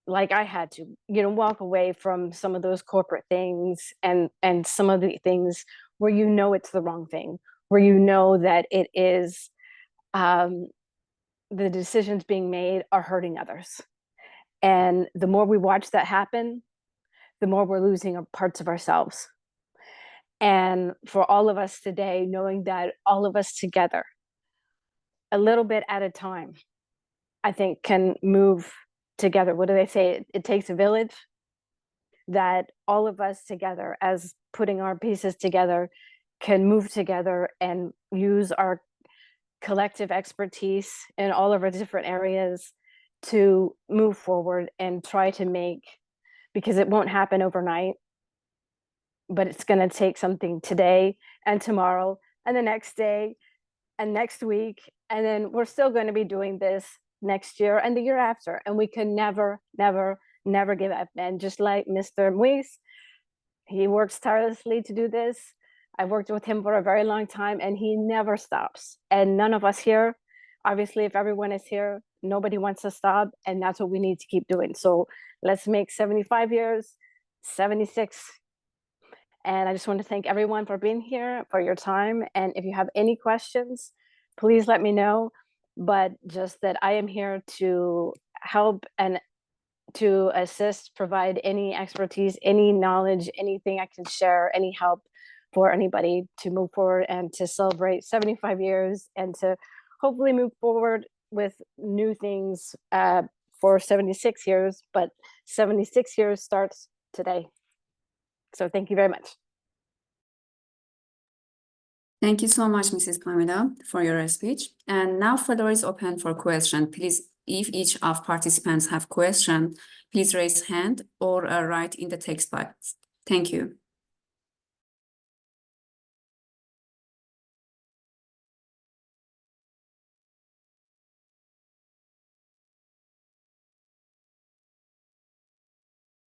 like I had to, walk away from some of those corporate things and some of the things where it's the wrong thing, where that it is the decisions being made are hurting others. And the more we watch that happen, the more we're losing parts of ourselves. And for all of us today, knowing that all of us together, a little bit at a time, I think can move together. What do they say? It takes a village. That all of us together, as putting our pieces together, can move together and use our collective expertise in all of our different areas to move forward and try to make, because it won't happen overnight, but it's going to take something today and tomorrow and the next day and next week. And then we're still going to be doing this next year and the year after. And we can never, never, never give up. And just like Mr. Muiz, he works tirelessly to do this. I've worked with him for a very long time, and he never stops. And none of us here, obviously, if everyone is here, nobody wants to stop. And that's what we need to keep doing. So let's make 75 years, 76. And I just want to thank everyone for being here, for your time. And if you have any questions, please let me know. But just that I am here to help and to assist, provide any expertise, any knowledge, anything I can share, any help for anybody to move forward and to celebrate 75 years and to hopefully move forward with new things for 76 years, but 76 years starts today. So thank you very much. Thank you so much, Mrs. Pamela, for your speech. And now floor is open for question. Please, if each of participants have question, please raise hand or write in the text box. Thank you.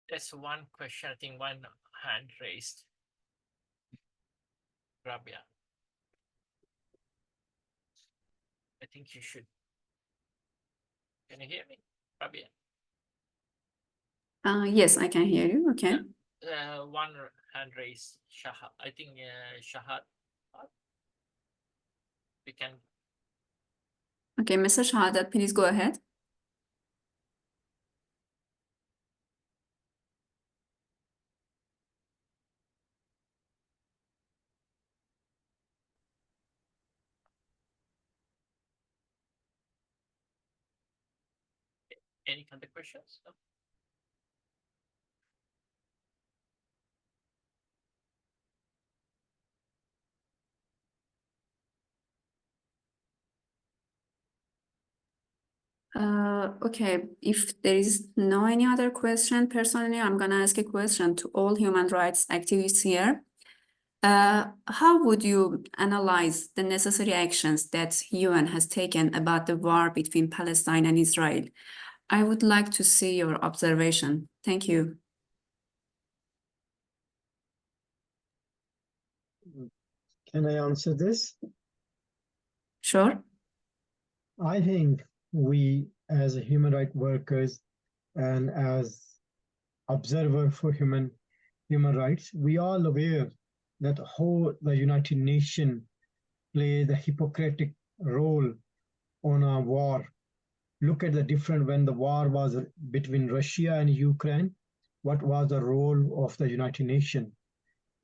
There's one question, I think one hand raised. Rabia. I think you should. Can you hear me, Rabia? Yes, I can hear you. Okay. One hand raised, Shahad. I think Shahad. We can. Okay, Mr. Shahadat, please go ahead. Any other questions? No? Okay, if there is no any other question, personally, I'm gonna ask a question to all human rights activists here. How would you analyze the necessary actions that UN has taken about the war between Palestine and Israel? I would like to see your observation. Thank you. Can I answer this? Sure. I think we, as human rights workers and as observer for human rights, we are aware that how the United Nations play the hypocritic role on a war. Look at the different when the war was between Russia and Ukraine, what was the role of the United Nations?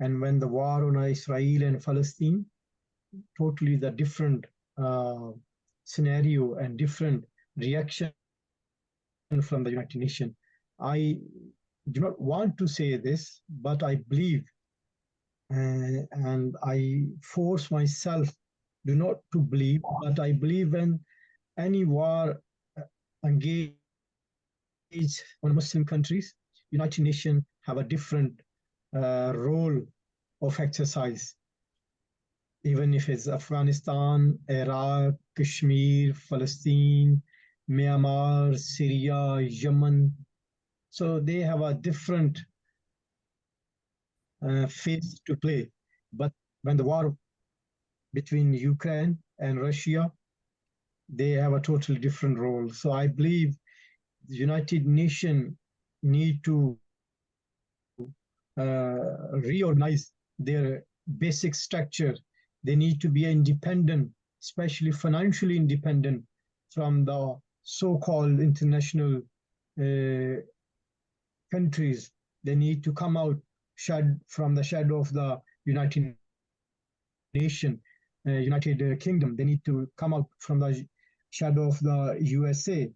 And when the war on Israel and Palestine, totally the different scenario and different reaction from the United Nations. I do not want to say this, but I believe and I force myself do not to believe, but I believe when any war engage on Muslim countries, United Nations have a different role of exercise. Even if it's Afghanistan, Iraq, Kashmir, Palestine, Myanmar, Syria, Yemen. So they have a different phase to play. But when the war between Ukraine and Russia, they have a totally different role. So I believe the United Nations need to reorganize their basic structure. They need to be independent, especially financially independent from the so-called international countries. They need to come out from the shadow of the United Nations, United Kingdom. They need to come out from the shadow of the USA.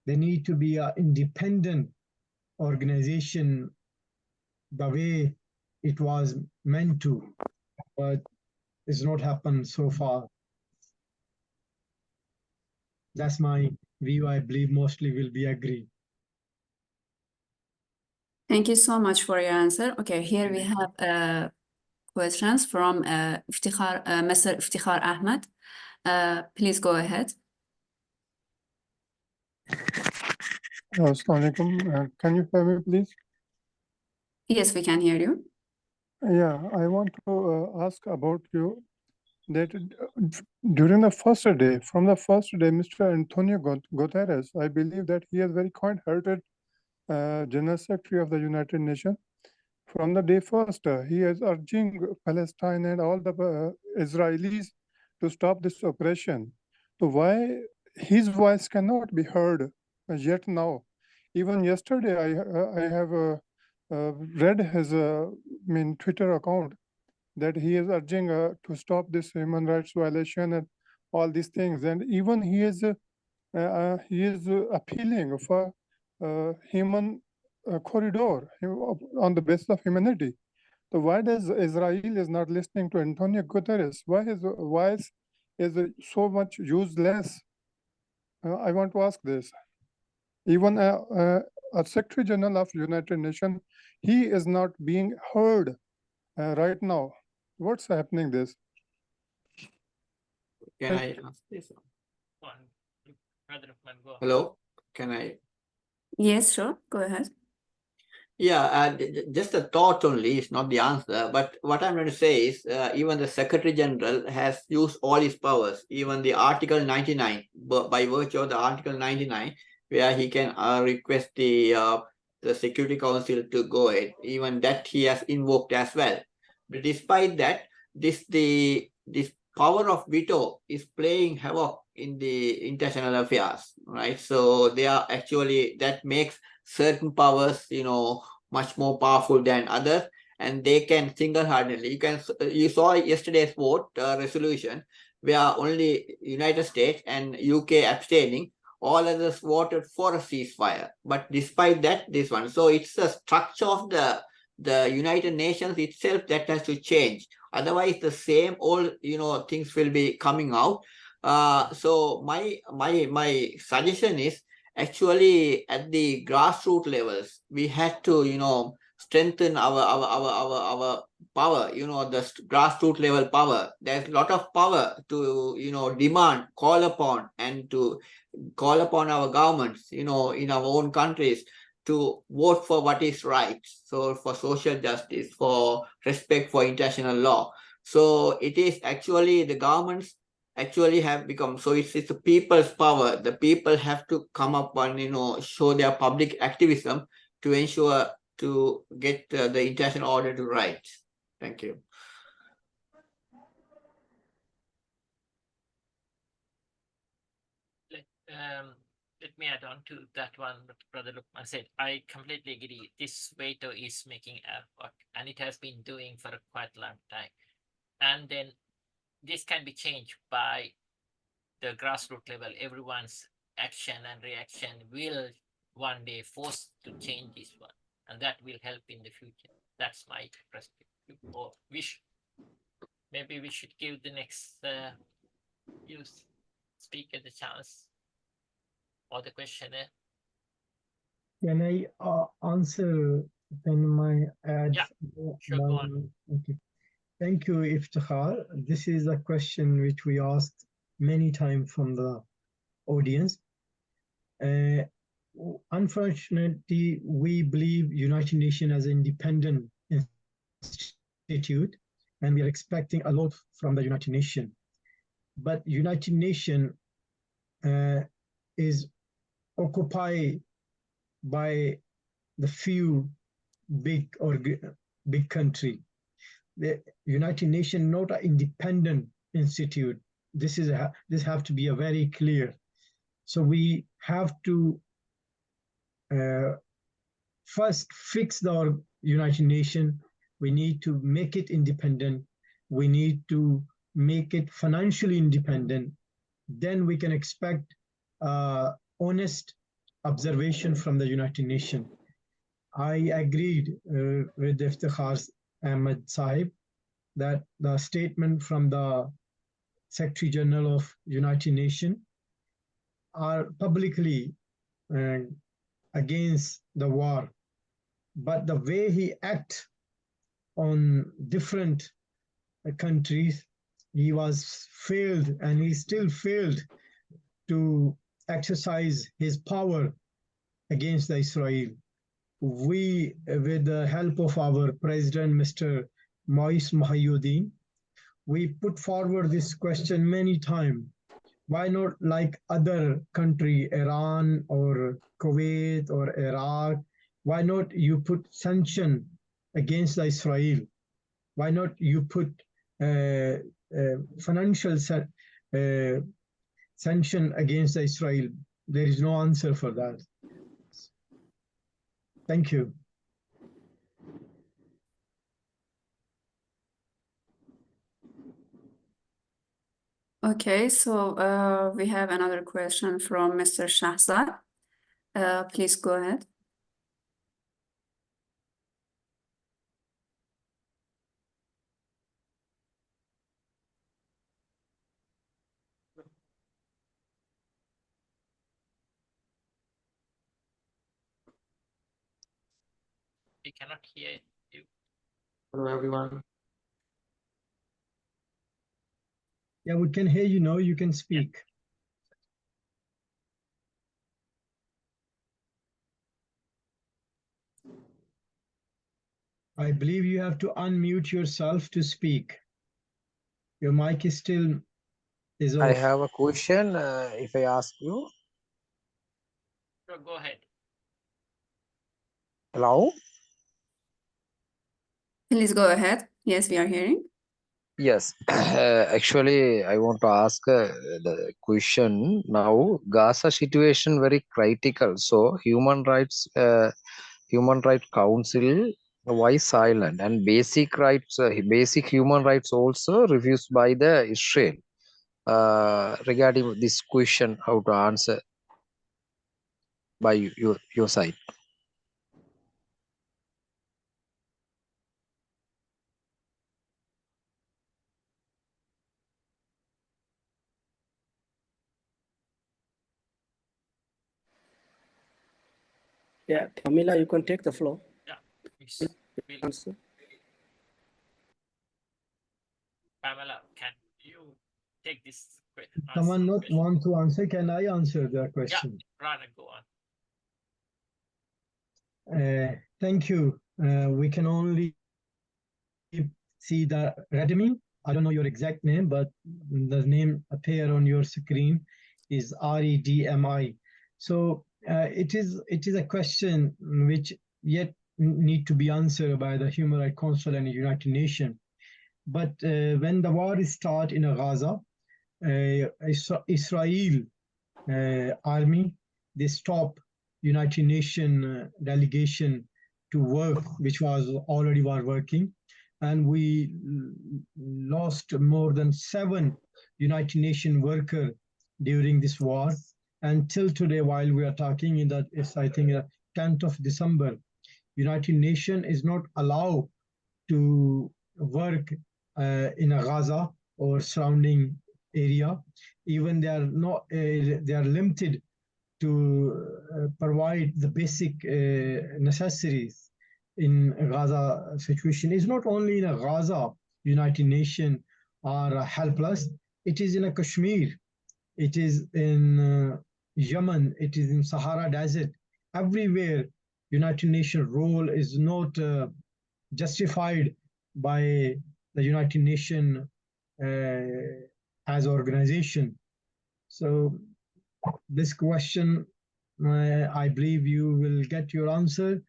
They need to be an independent organization the way it was meant to, but it's not happened so far. That's my view. I believe mostly will be agree. Thank you so much for your answer. Okay, here we have questions from Mr. Iftikhar Ahmed. Please go ahead. Assalamu alaikum. Can you hear me, please? Yes, we can hear you. Yeah, I want to ask about you that during the first day, from the first day, Mr. Antonio Guterres, I believe that he is very kind-hearted General Secretary of the United Nations. From the day first, he is urging Palestine and all the Israelis to stop this oppression. So why his voice cannot be heard yet now? Even yesterday, I have read his Twitter account that he is urging to stop this human rights violation and all these things, and even he is appealing for human corridor on the basis of humanity. So why does Israel is not listening to Antonio Guterres? Why his voice is so much useless? I want to ask this. Even a Secretary General of United Nations, he is not being heard right now. What's happening this? Can I ask this? Go. Hello, can I? Yes, sure. Go ahead. Yeah, just a thought only, it's not the answer. But what I'm going to say is even the Secretary General has used all his powers, even the Article 99, by virtue of the Article 99, where he can request the Security Council to go ahead. Even that he has invoked as well. But despite that, this power of veto is playing havoc in the international affairs, right? So they are actually, that makes certain powers, much more powerful than others, and they can single-handedly. You saw yesterday's vote resolution where only United States and UK abstaining all others voted for a ceasefire. But despite that, this one. So it's the structure of the United Nations itself that has to change. Otherwise, the same old, things will be coming out. So my suggestion is actually at the grassroots levels, we had to, strengthen our power, the grassroots level power. There's a lot of power to, demand, call upon, and to call upon our governments, in our own countries to vote for what is right. So for social justice, for respect for international law. So it is actually the governments actually have become, so it's the people's power. The people have to come up and, show their public activism to ensure to get the international order to right. Thank you. Let me add on to that one what Brother Lukman said. I completely agree. This veto is making effort, and it has been doing for a quite long time. And then this can be changed by the grassroots level. Everyone's action and reaction will one day force to change this one, and that will help in the future. That's my perspective or wish. Maybe we should give the next youth speaker the chance or the questioner. Can I answer? Can I add? Yeah, sure, go on. Okay. Thank you, Iftikhar. This is a question which we asked many times from the audience. Unfortunately, we believe United Nations as an independent institute, and we are expecting a lot from the United Nations. But United Nations is occupied by the few big country. The United Nations not an independent institute. This have to be a very clear. So we have to first fix the United Nations. We need to make it independent. We need to make it financially independent. Then we can expect honest observation from the United Nations. I agreed with Iftikhar Ahmed Sahib that the statement from the Secretary General of United Nations are publicly against the war, but the way he acts on different countries, he was failed, and he still failed to exercise his power against Israel. We, with the help of our president, Mr. Moise Mahayuddin, we put forward this question many times. Why not like other country, Iran or Kuwait or Iraq? Why not you put sanction against Israel? Why not you put financial sanction against Israel? There is no answer for that. Thank you. Okay, so we have another question from Mr. Shahzad. Please go ahead. We cannot hear you. Hello, everyone. Yeah, we can hear you now. You can speak. I believe you have to unmute yourself to speak. Your mic is still off. I have a question. If I ask you, Sure, go ahead. hello? Please go ahead. Yes, we are hearing. Yes, actually, I want to ask the question now. Gaza situation very critical. So Human Rights Council, why silent? And basic human rights also refused by the Israel. Regarding this question, how to answer? by your side? Yeah, Pamela, you can take the floor. Yeah, will Pamela, can you take this question? Someone not want to answer, can I answer the question? Yeah, Rana, go on. Thank you. We can only see the Redmi. I don't know your exact name, but the name appear on your screen is REDMI. So it is a question which yet need to be answered by the Human Rights Council and the United Nations. But when the war start in Gaza, Israel army, they stop United Nations delegation to work, which was already working. And we lost more than 7 United Nations workers during this war. Until today, while we are talking, in that is, I think, 10th of December, United Nations is not allowed to work in a Gaza or surrounding area. Even they are not, they are limited to provide the basic necessities in Gaza situation. It's not only in a Gaza, United Nations are helpless. It is in a Kashmir. It is in Yemen. It is in Sahara Desert. Everywhere, United Nations role is not justified by the United Nations as organization. So this question, I believe you will get your answer.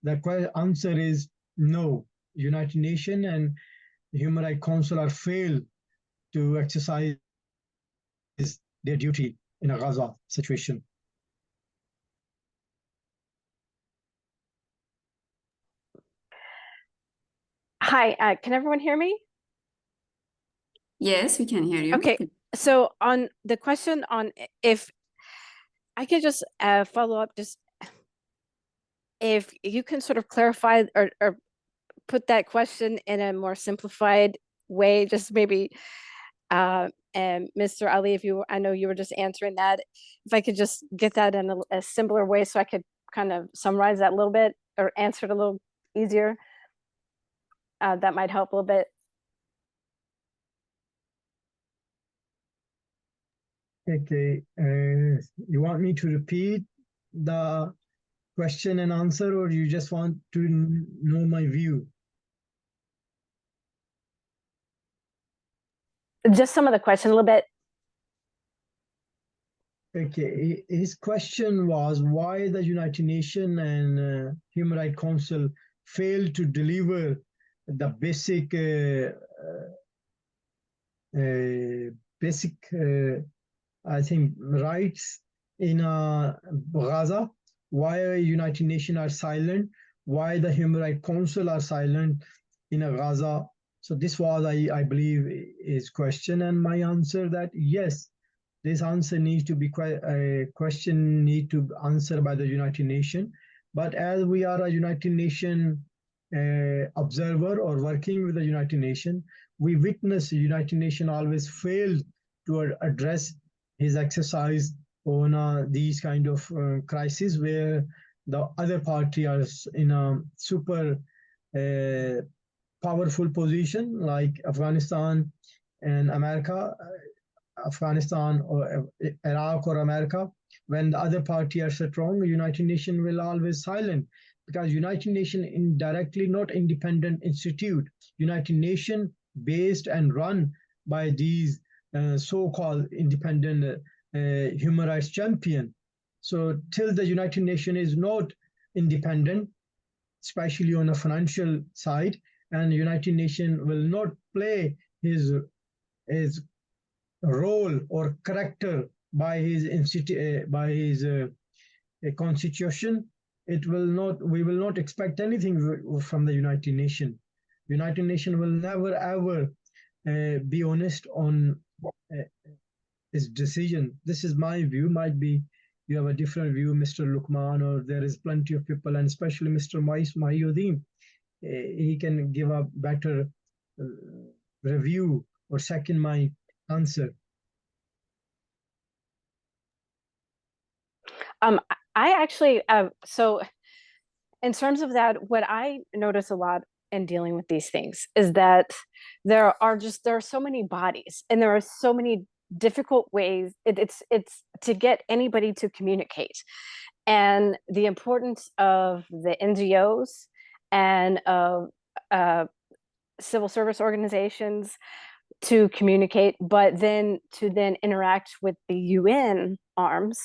The answer is no. United Nations and Human Rights Council are failed to exercise their duty in a Gaza situation. Hi, can everyone hear me? Yes, we can hear you. Okay, so on the question on if I could just follow up, just if you can sort of clarify or put that question in a more simplified way, just maybe, and Mr. Ali, if you, I know you were just answering that, if I could just get that in a simpler way so I could kind of summarize that a little bit or answer it a little easier, that might help a little bit. Okay, you want me to repeat the question and answer, or you just want to know my view? Just some of the question a little bit. Okay, his question was why the United Nations and Human Rights Council failed to deliver the basic I think, rights in Gaza. Why United Nations are silent? Why the Human Rights Council are silent in Gaza? So this was, I believe, his question, and my answer that yes, this answer needs to be question need to answer by the United Nations. But as we are a United Nations observer or working with the United Nations, we witness the United Nations always failed to address his exercise on these kind of crises where the other party are in a super powerful position like Afghanistan and America, Afghanistan or Iraq or America. When the other party are strong, the United Nations will always silent, because United Nations indirectly not independent institute. United Nations based and run by these so-called independent human rights champion. So till the United Nations is not independent, especially on a financial side, and United Nations will not play his role or character by his constitution, it will not. We will not expect anything from the United Nations. United Nations will never ever be honest on his decision. This is my view. Might be you have a different view, Mr. Lukman, or there is plenty of people, and especially Mr. Mahyuddin. He can give a better review or second my answer. I actually, so in terms of that, what I notice a lot in dealing with these things is that there are so many bodies and there are so many difficult ways it's to get anybody to communicate, and the importance of the NGOs and of civil service organizations to communicate, but then to interact with the UN arms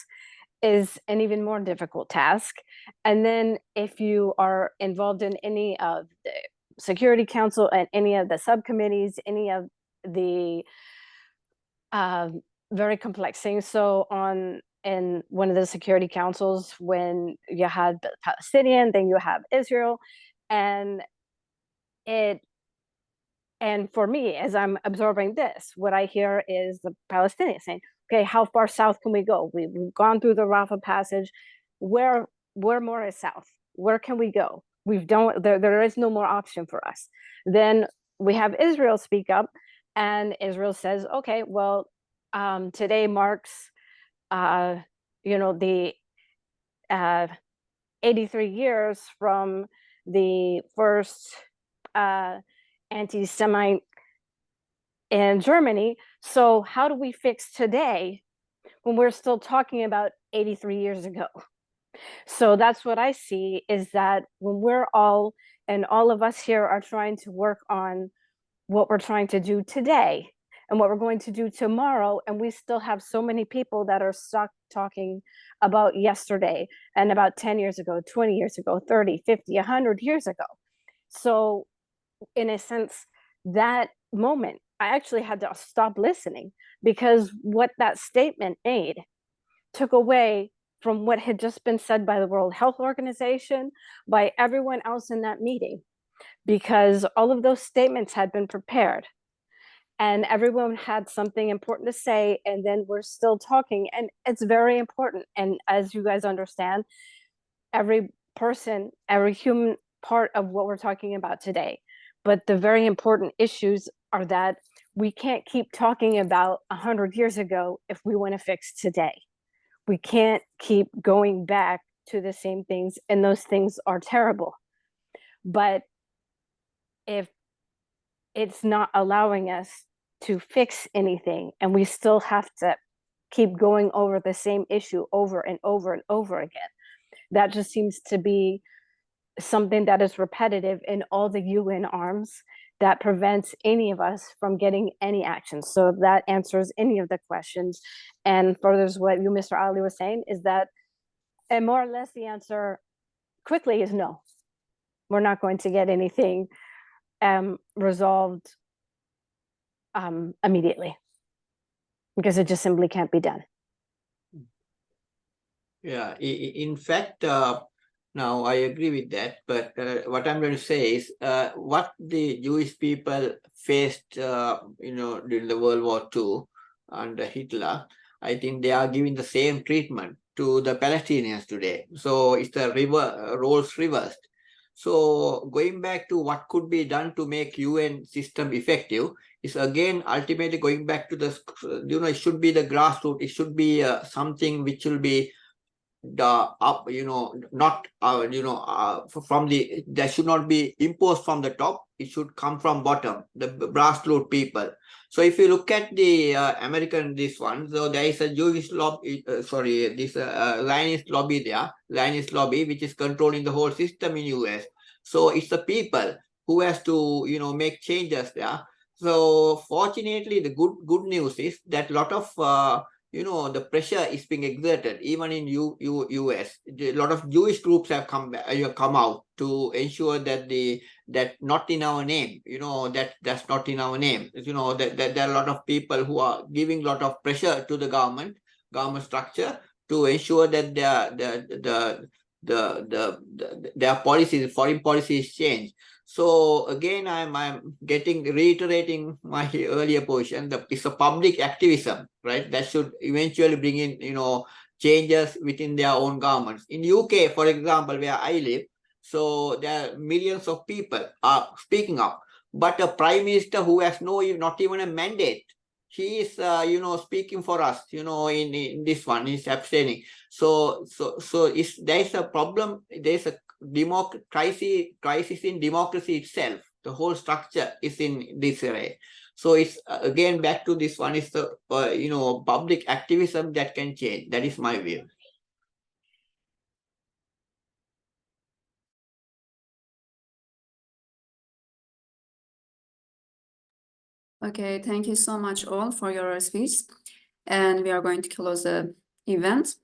is an even more difficult task. And then if you are involved in any of the Security Council and any of the subcommittees, any of the very complex things. So in one of the Security Councils, when you had the Palestinian, then you have Israel, and for me, as I'm absorbing this, what I hear is the Palestinians saying, okay, how far south can we go? We've gone through the Rafah passage. Where more is south? Where can we go? There is no more option for us. Then we have Israel speak up, and Israel says, okay, well, today marks, the 83 years from the first anti-Semite in Germany. So how do we fix today when we're still talking about 83 years ago? So that's what I see, is that when we're all of us here are trying to work on what we're trying to do today and what we're going to do tomorrow, and we still have so many people that are stuck talking about yesterday and about 10 years ago, 20 years ago, 30, 50, 100 years ago. So in a sense, that moment, I actually had to stop listening, because what that statement made took away from what had just been said by the World Health Organization, by everyone else in that meeting, because all of those statements had been prepared and everyone had something important to say, and then we're still talking, and it's very important. And as you guys understand, every person, every human part of what we're talking about today, but the very important issues are that we can't keep talking about 100 years ago if we want to fix today. We can't keep going back to the same things, and those things are terrible. But if it's not allowing us to fix anything, and we still have to keep going over the same issue over and over and over again, that just seems to be something that is repetitive in all the UN arms that prevents any of us from getting any action. So if that answers any of the questions and furthers what you, Mr. Ali, was saying, is that, and more or less the answer quickly is no. We're not going to get anything resolved immediately, because it just simply can't be done. Yeah, in fact, now I agree with that, but what I'm going to say is what the Jewish people faced, during the World War II under Hitler, I think they are giving the same treatment to the Palestinians today. So it's the roles reversed. So going back to what could be done to make UN system effective is again ultimately going back to the, it should be the grassroots. It should be something which will be up, not from the, that should not be imposed from the top. It should come from bottom, the grassroots people. So if you look at the American, this one, so there is a Jewish lobby, Zionist lobby there, Zionist lobby, which is controlling the whole system in US. So it's the people who has to, make changes there. So fortunately, the good news is that a lot of, the pressure is being exerted even in US. A lot of Jewish groups have come out to ensure that that not in our name, that's not in our name. That there are a lot of people who are giving a lot of pressure to the government structure to ensure that their policies, foreign policies change. So again, I'm reiterating my earlier position. It's a public activism, right? That should eventually bring in, changes within their own governments. In UK, for example, where I live, so there are millions of people are speaking up, but a prime minister who has not even a mandate, he is speaking for us, in this one, he's abstaining. So there is a problem, there is a crisis in democracy itself. The whole structure is in disarray. So it's again back to this one, is the public activism that can change. That is my view. Okay, thank you so much all for your speech. And we are going to close the event.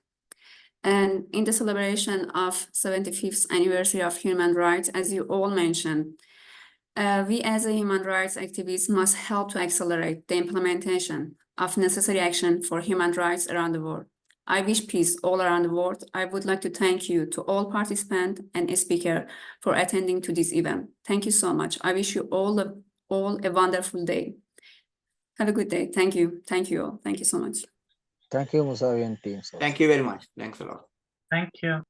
And in the celebration of 75th anniversary of human rights, as you all mentioned, we as a human rights activists must help to accelerate the implementation of necessary action for human rights around the world. I wish peace all around the world. I would like to thank you to all participants and speaker for attending to this event. Thank you so much. I wish you all a wonderful day. Have a good day. Thank you. Thank you all. Thank you so much. Thank you, Musavi and team. Thank you very much. Thanks a lot. Thank you.